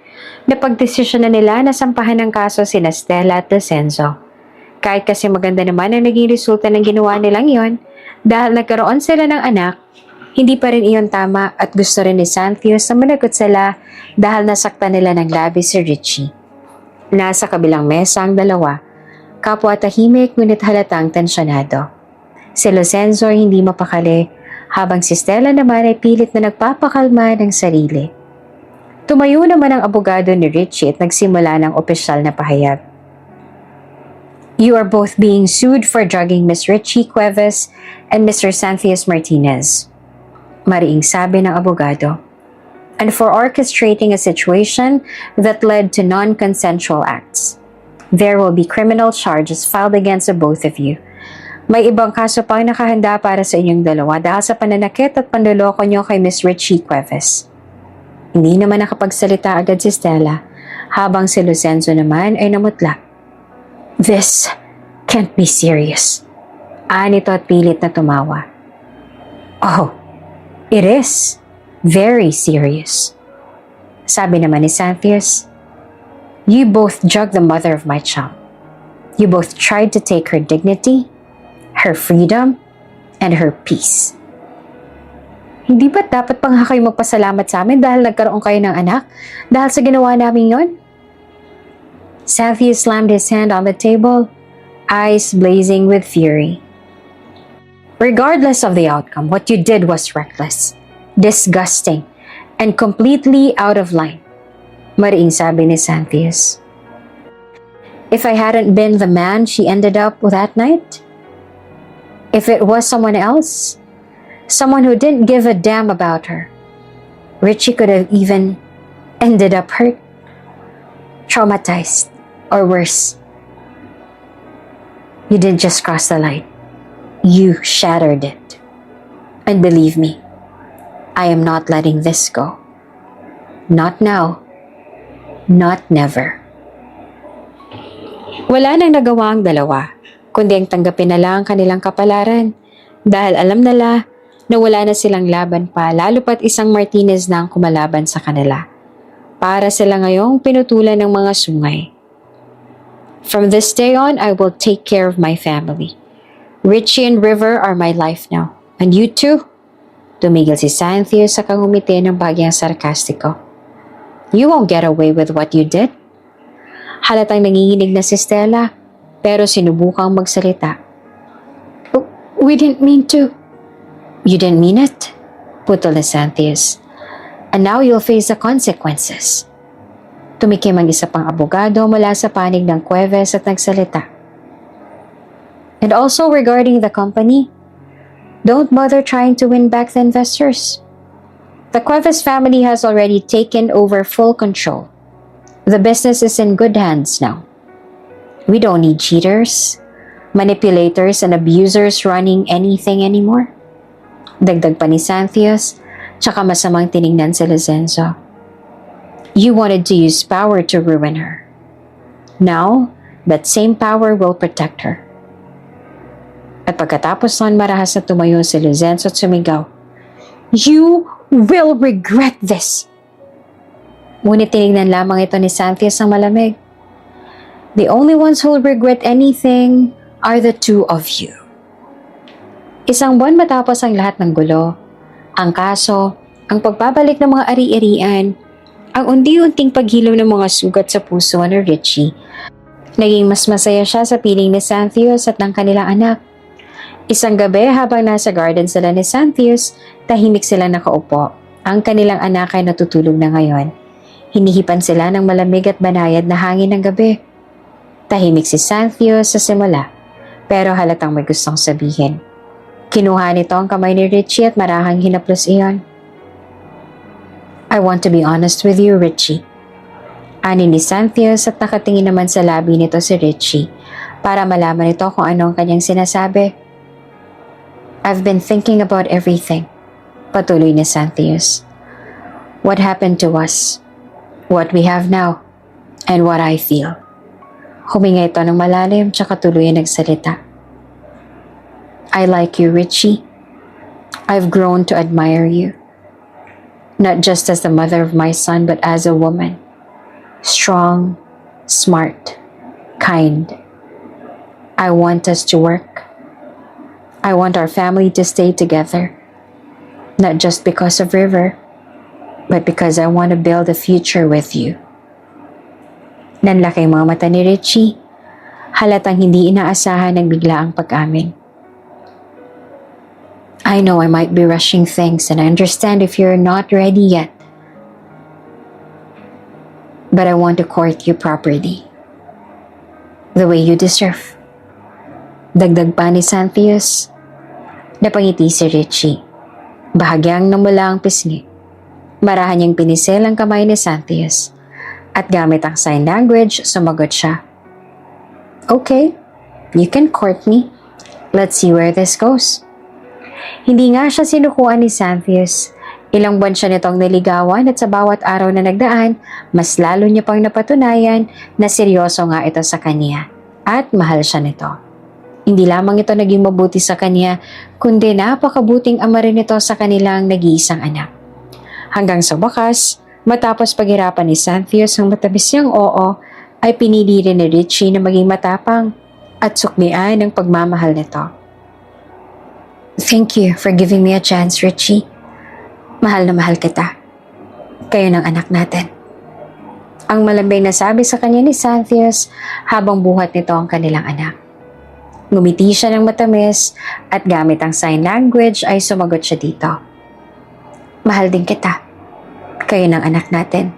napagdesisyon na nila na sampahan ng kaso sina Stella at Lorenzo. Kahit kasi maganda naman ang naging resulta ng ginawa nilang yon, dahil nagkaroon sila ng anak, hindi pa rin iyon tama at gusto rin ni Santios na managot sila dahil nasaktan nila ng labi si Richie. Nasa kabilang mesa ang dalawa, kapwa tahimik ngunit halatang tensyonado. Si Lorenzo ay hindi mapakali, habang si Stella naman ay pilit na nagpapakalma ng sarili. Tumayo naman ang abogado ni Richie at nagsimula ng opisyal na pahayag. You are both being sued for drugging Miss Richie Cuevas and Mr. Santios Martinez, mariing sabi ng abogado, and for orchestrating a situation that led to non-consensual acts. There will be criminal charges filed against the both of you. May ibang kaso pang nakahanda para sa inyong dalawa dahil sa pananakit at panloloko nyo kay Miss Richie Cuevas. Hindi naman nakapagsalita agad si Stella, habang si Lorenzo naman ay namutla. This can't be serious. Anito at pilit na tumawa. Oh, it is very serious. Sabi naman ni Santios, You both drugged the mother of my child. You both tried to take her dignity, her freedom, and her peace. Hindi ba dapat pang kayo magpasalamat sa amin dahil nagkaroon kayo ng anak? Dahil sa ginawa namin yon? Santios slammed his hand on the table, eyes blazing with fury. Regardless of the outcome, what you did was reckless, disgusting, and completely out of line. Mariing sabi ni Santios. If I hadn't been the man she ended up with that night, if it was someone else, someone who didn't give a damn about her, Richie could have even ended up hurt, traumatized, Or worse, you didn't just cross the line. You shattered it. And believe me, I am not letting this go. Not now. Not never. Wala nang nagawa ang dalawa, kundi ang tanggapin na lang ang kanilang kapalaran dahil alam nila na wala na silang laban pa lalo pat isang Martinez na ang kumalaban sa kanila. Para sila ngayong pinutulan ng mga sungay. From this day on, I will take care of my family. Richie and River are my life now. And you too? Tumigil si Cynthia sa kangumiti ng bagyang sarkastiko. You won't get away with what you did. Halatang nanginginig na si Stella, pero sinubukang magsalita. We didn't mean to. You didn't mean it? Putol ni Cynthia's. And now you'll face the consequences. Tumikim ang isa pang abogado mula sa panig ng Cuevas at nagsalita. And also regarding the company, don't bother trying to win back the investors. The Cuevas family has already taken over full control. The business is in good hands now. We don't need cheaters, manipulators, and abusers running anything anymore. Dagdag pa ni Cynthia's, tsaka masamang tinignan si Lorenzo. You wanted to use power to ruin her. Now, that same power will protect her. At pagkatapos nun, marahas na tumayo si Lorenzo at sumigaw, You will regret this! Ngunit tinignan lamang ito ni Cynthia ng malamig. The only ones who will regret anything are the two of you. Isang buwan matapos ang lahat ng gulo, ang kaso, ang pagbabalik ng mga ari-arian, ang unti-unting paghilom ng mga sugat sa puso ni Richie, naging mas masaya siya sa piling ni Cynthius at ng kanilang anak. Isang gabi habang nasa garden sila ni Cynthius, tahimik sila nakaupo. Ang kanilang anak ay natutulog na ngayon. Hinihipan sila ng malamig at banayad na hangin ng gabi. Tahimik si Cynthius sa simula, pero halatang may gustong sabihin. Kinuha nito ang kamay ni Richie at marahang hinaplos iyon. I want to be honest with you, Richie. Ani ni Cynthius at nakatingin naman sa labi nito si Richie para malaman nito kung ano ang kanyang sinasabi. I've been thinking about everything. Patuloy ni Cynthius. What happened to us? What we have now? And what I feel. Huminga ito ng malalim tsaka tuloy nagsalita. I like you, Richie. I've grown to admire you. Not just as the mother of my son, but as a woman. Strong, smart, kind. I want us to work. I want our family to stay together. Not just because of River, but because I want to build a future with you. Nanlaki ang mga mata ni Richie. Halatang hindi inaasahan ng biglaang pag-amin. I know I might be rushing things and I understand if you're not ready yet. But I want to court you properly. The way you deserve. Dagdag pa ni Cynthius. Napangiti si Richie. Bahagyang namula ang pisngi. Marahan niyang pinisil ang kamay ni Cynthius. At gamit ang sign language, sumagot siya. Okay, you can court me. Let's see where this goes. Hindi nga siya sinukuan ni Cynthius. Ilang buwan siya nitong niligawan at sa bawat araw na nagdaan, mas lalo niya pang napatunayan na seryoso nga ito sa kanya at mahal siya nito. Hindi lamang ito naging mabuti sa kanya, kundi napakabuting ama rin ito sa kanilang nag-iisang anak. Hanggang sa wakas, matapos paghirapan ni Cynthius ang matamis niyang oo, ay pinili rin ni Richie na maging matapang at sukmian ang pagmamahal nito. Thank you for giving me a chance, Richie. Mahal na mahal kita. Kayo ng anak natin. Ang malambing na sabi sa kanya ni Cynthius habang buhat nito ang kanilang anak. Ngumiti siya ng matamis at gamit ang sign language ay sumagot siya dito. Mahal din kita. Kayo ng anak natin.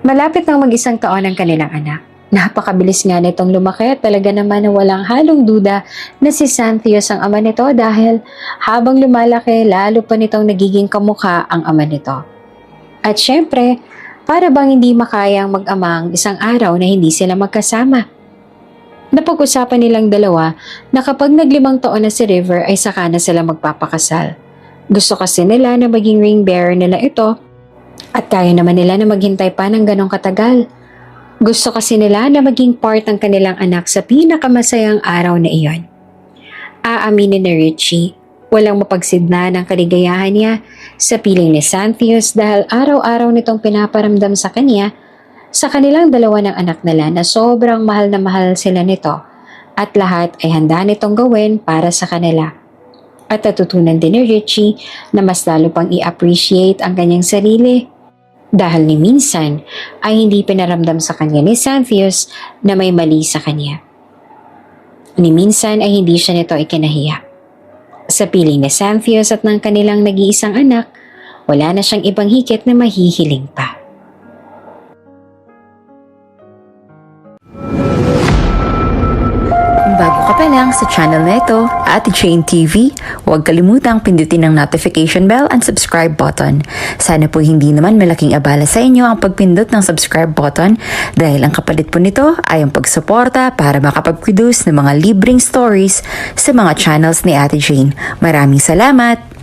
Malapit nang mag-isang taon ang kanilang anak. Napakabilis nga nitong lumaki at talaga naman na walang halong duda na si Cynthius ang ama nito dahil habang lumalaki lalo pa nitong nagiging kamukha ang ama nito. At syempre, Para bang hindi makayang mag-amang isang araw na hindi sila magkasama. Napag-usapan nilang dalawa na kapag nag-5 taon na si River ay saka na sila magpapakasal. Gusto kasi nila na maging ring bearer nila ito at kaya naman nila na maghintay pa ng ganong katagal. Gusto kasi nila na maging part ng kanilang anak sa pinakamasayang araw na iyon. Aaminin ni Richie, walang mapagsidna ng kaligayahan niya sa piling ni Xanthius dahil araw-araw nitong pinaparamdam sa kanya sa kanilang dalawa ng anak nila na sobrang mahal na mahal sila nito at lahat ay handa nitong gawin para sa kanila. At natutunan din ni Richie na mas lalo pang i-appreciate ang kanyang sarili dahil ni minsan ay hindi pinaramdam sa kanya ni Xanthius na may mali sa kanya. Ni minsan ay hindi siya nito ikinahiya. Sa piling ni Xanthius at ng kanilang nag-iisang anak, wala na siyang ibang higit na mahihiling pa. Bago ka pa lang sa channel na ito, Ate Jane TV, huwag kalimutang pindutin ang notification bell and subscribe button. Sana po hindi naman malaking abala sa inyo ang pagpindot ng subscribe button dahil ang kapalit po nito ay ang pagsuporta para makapag-produce ng mga libreng stories sa mga channels ni Ate Jane. Maraming salamat!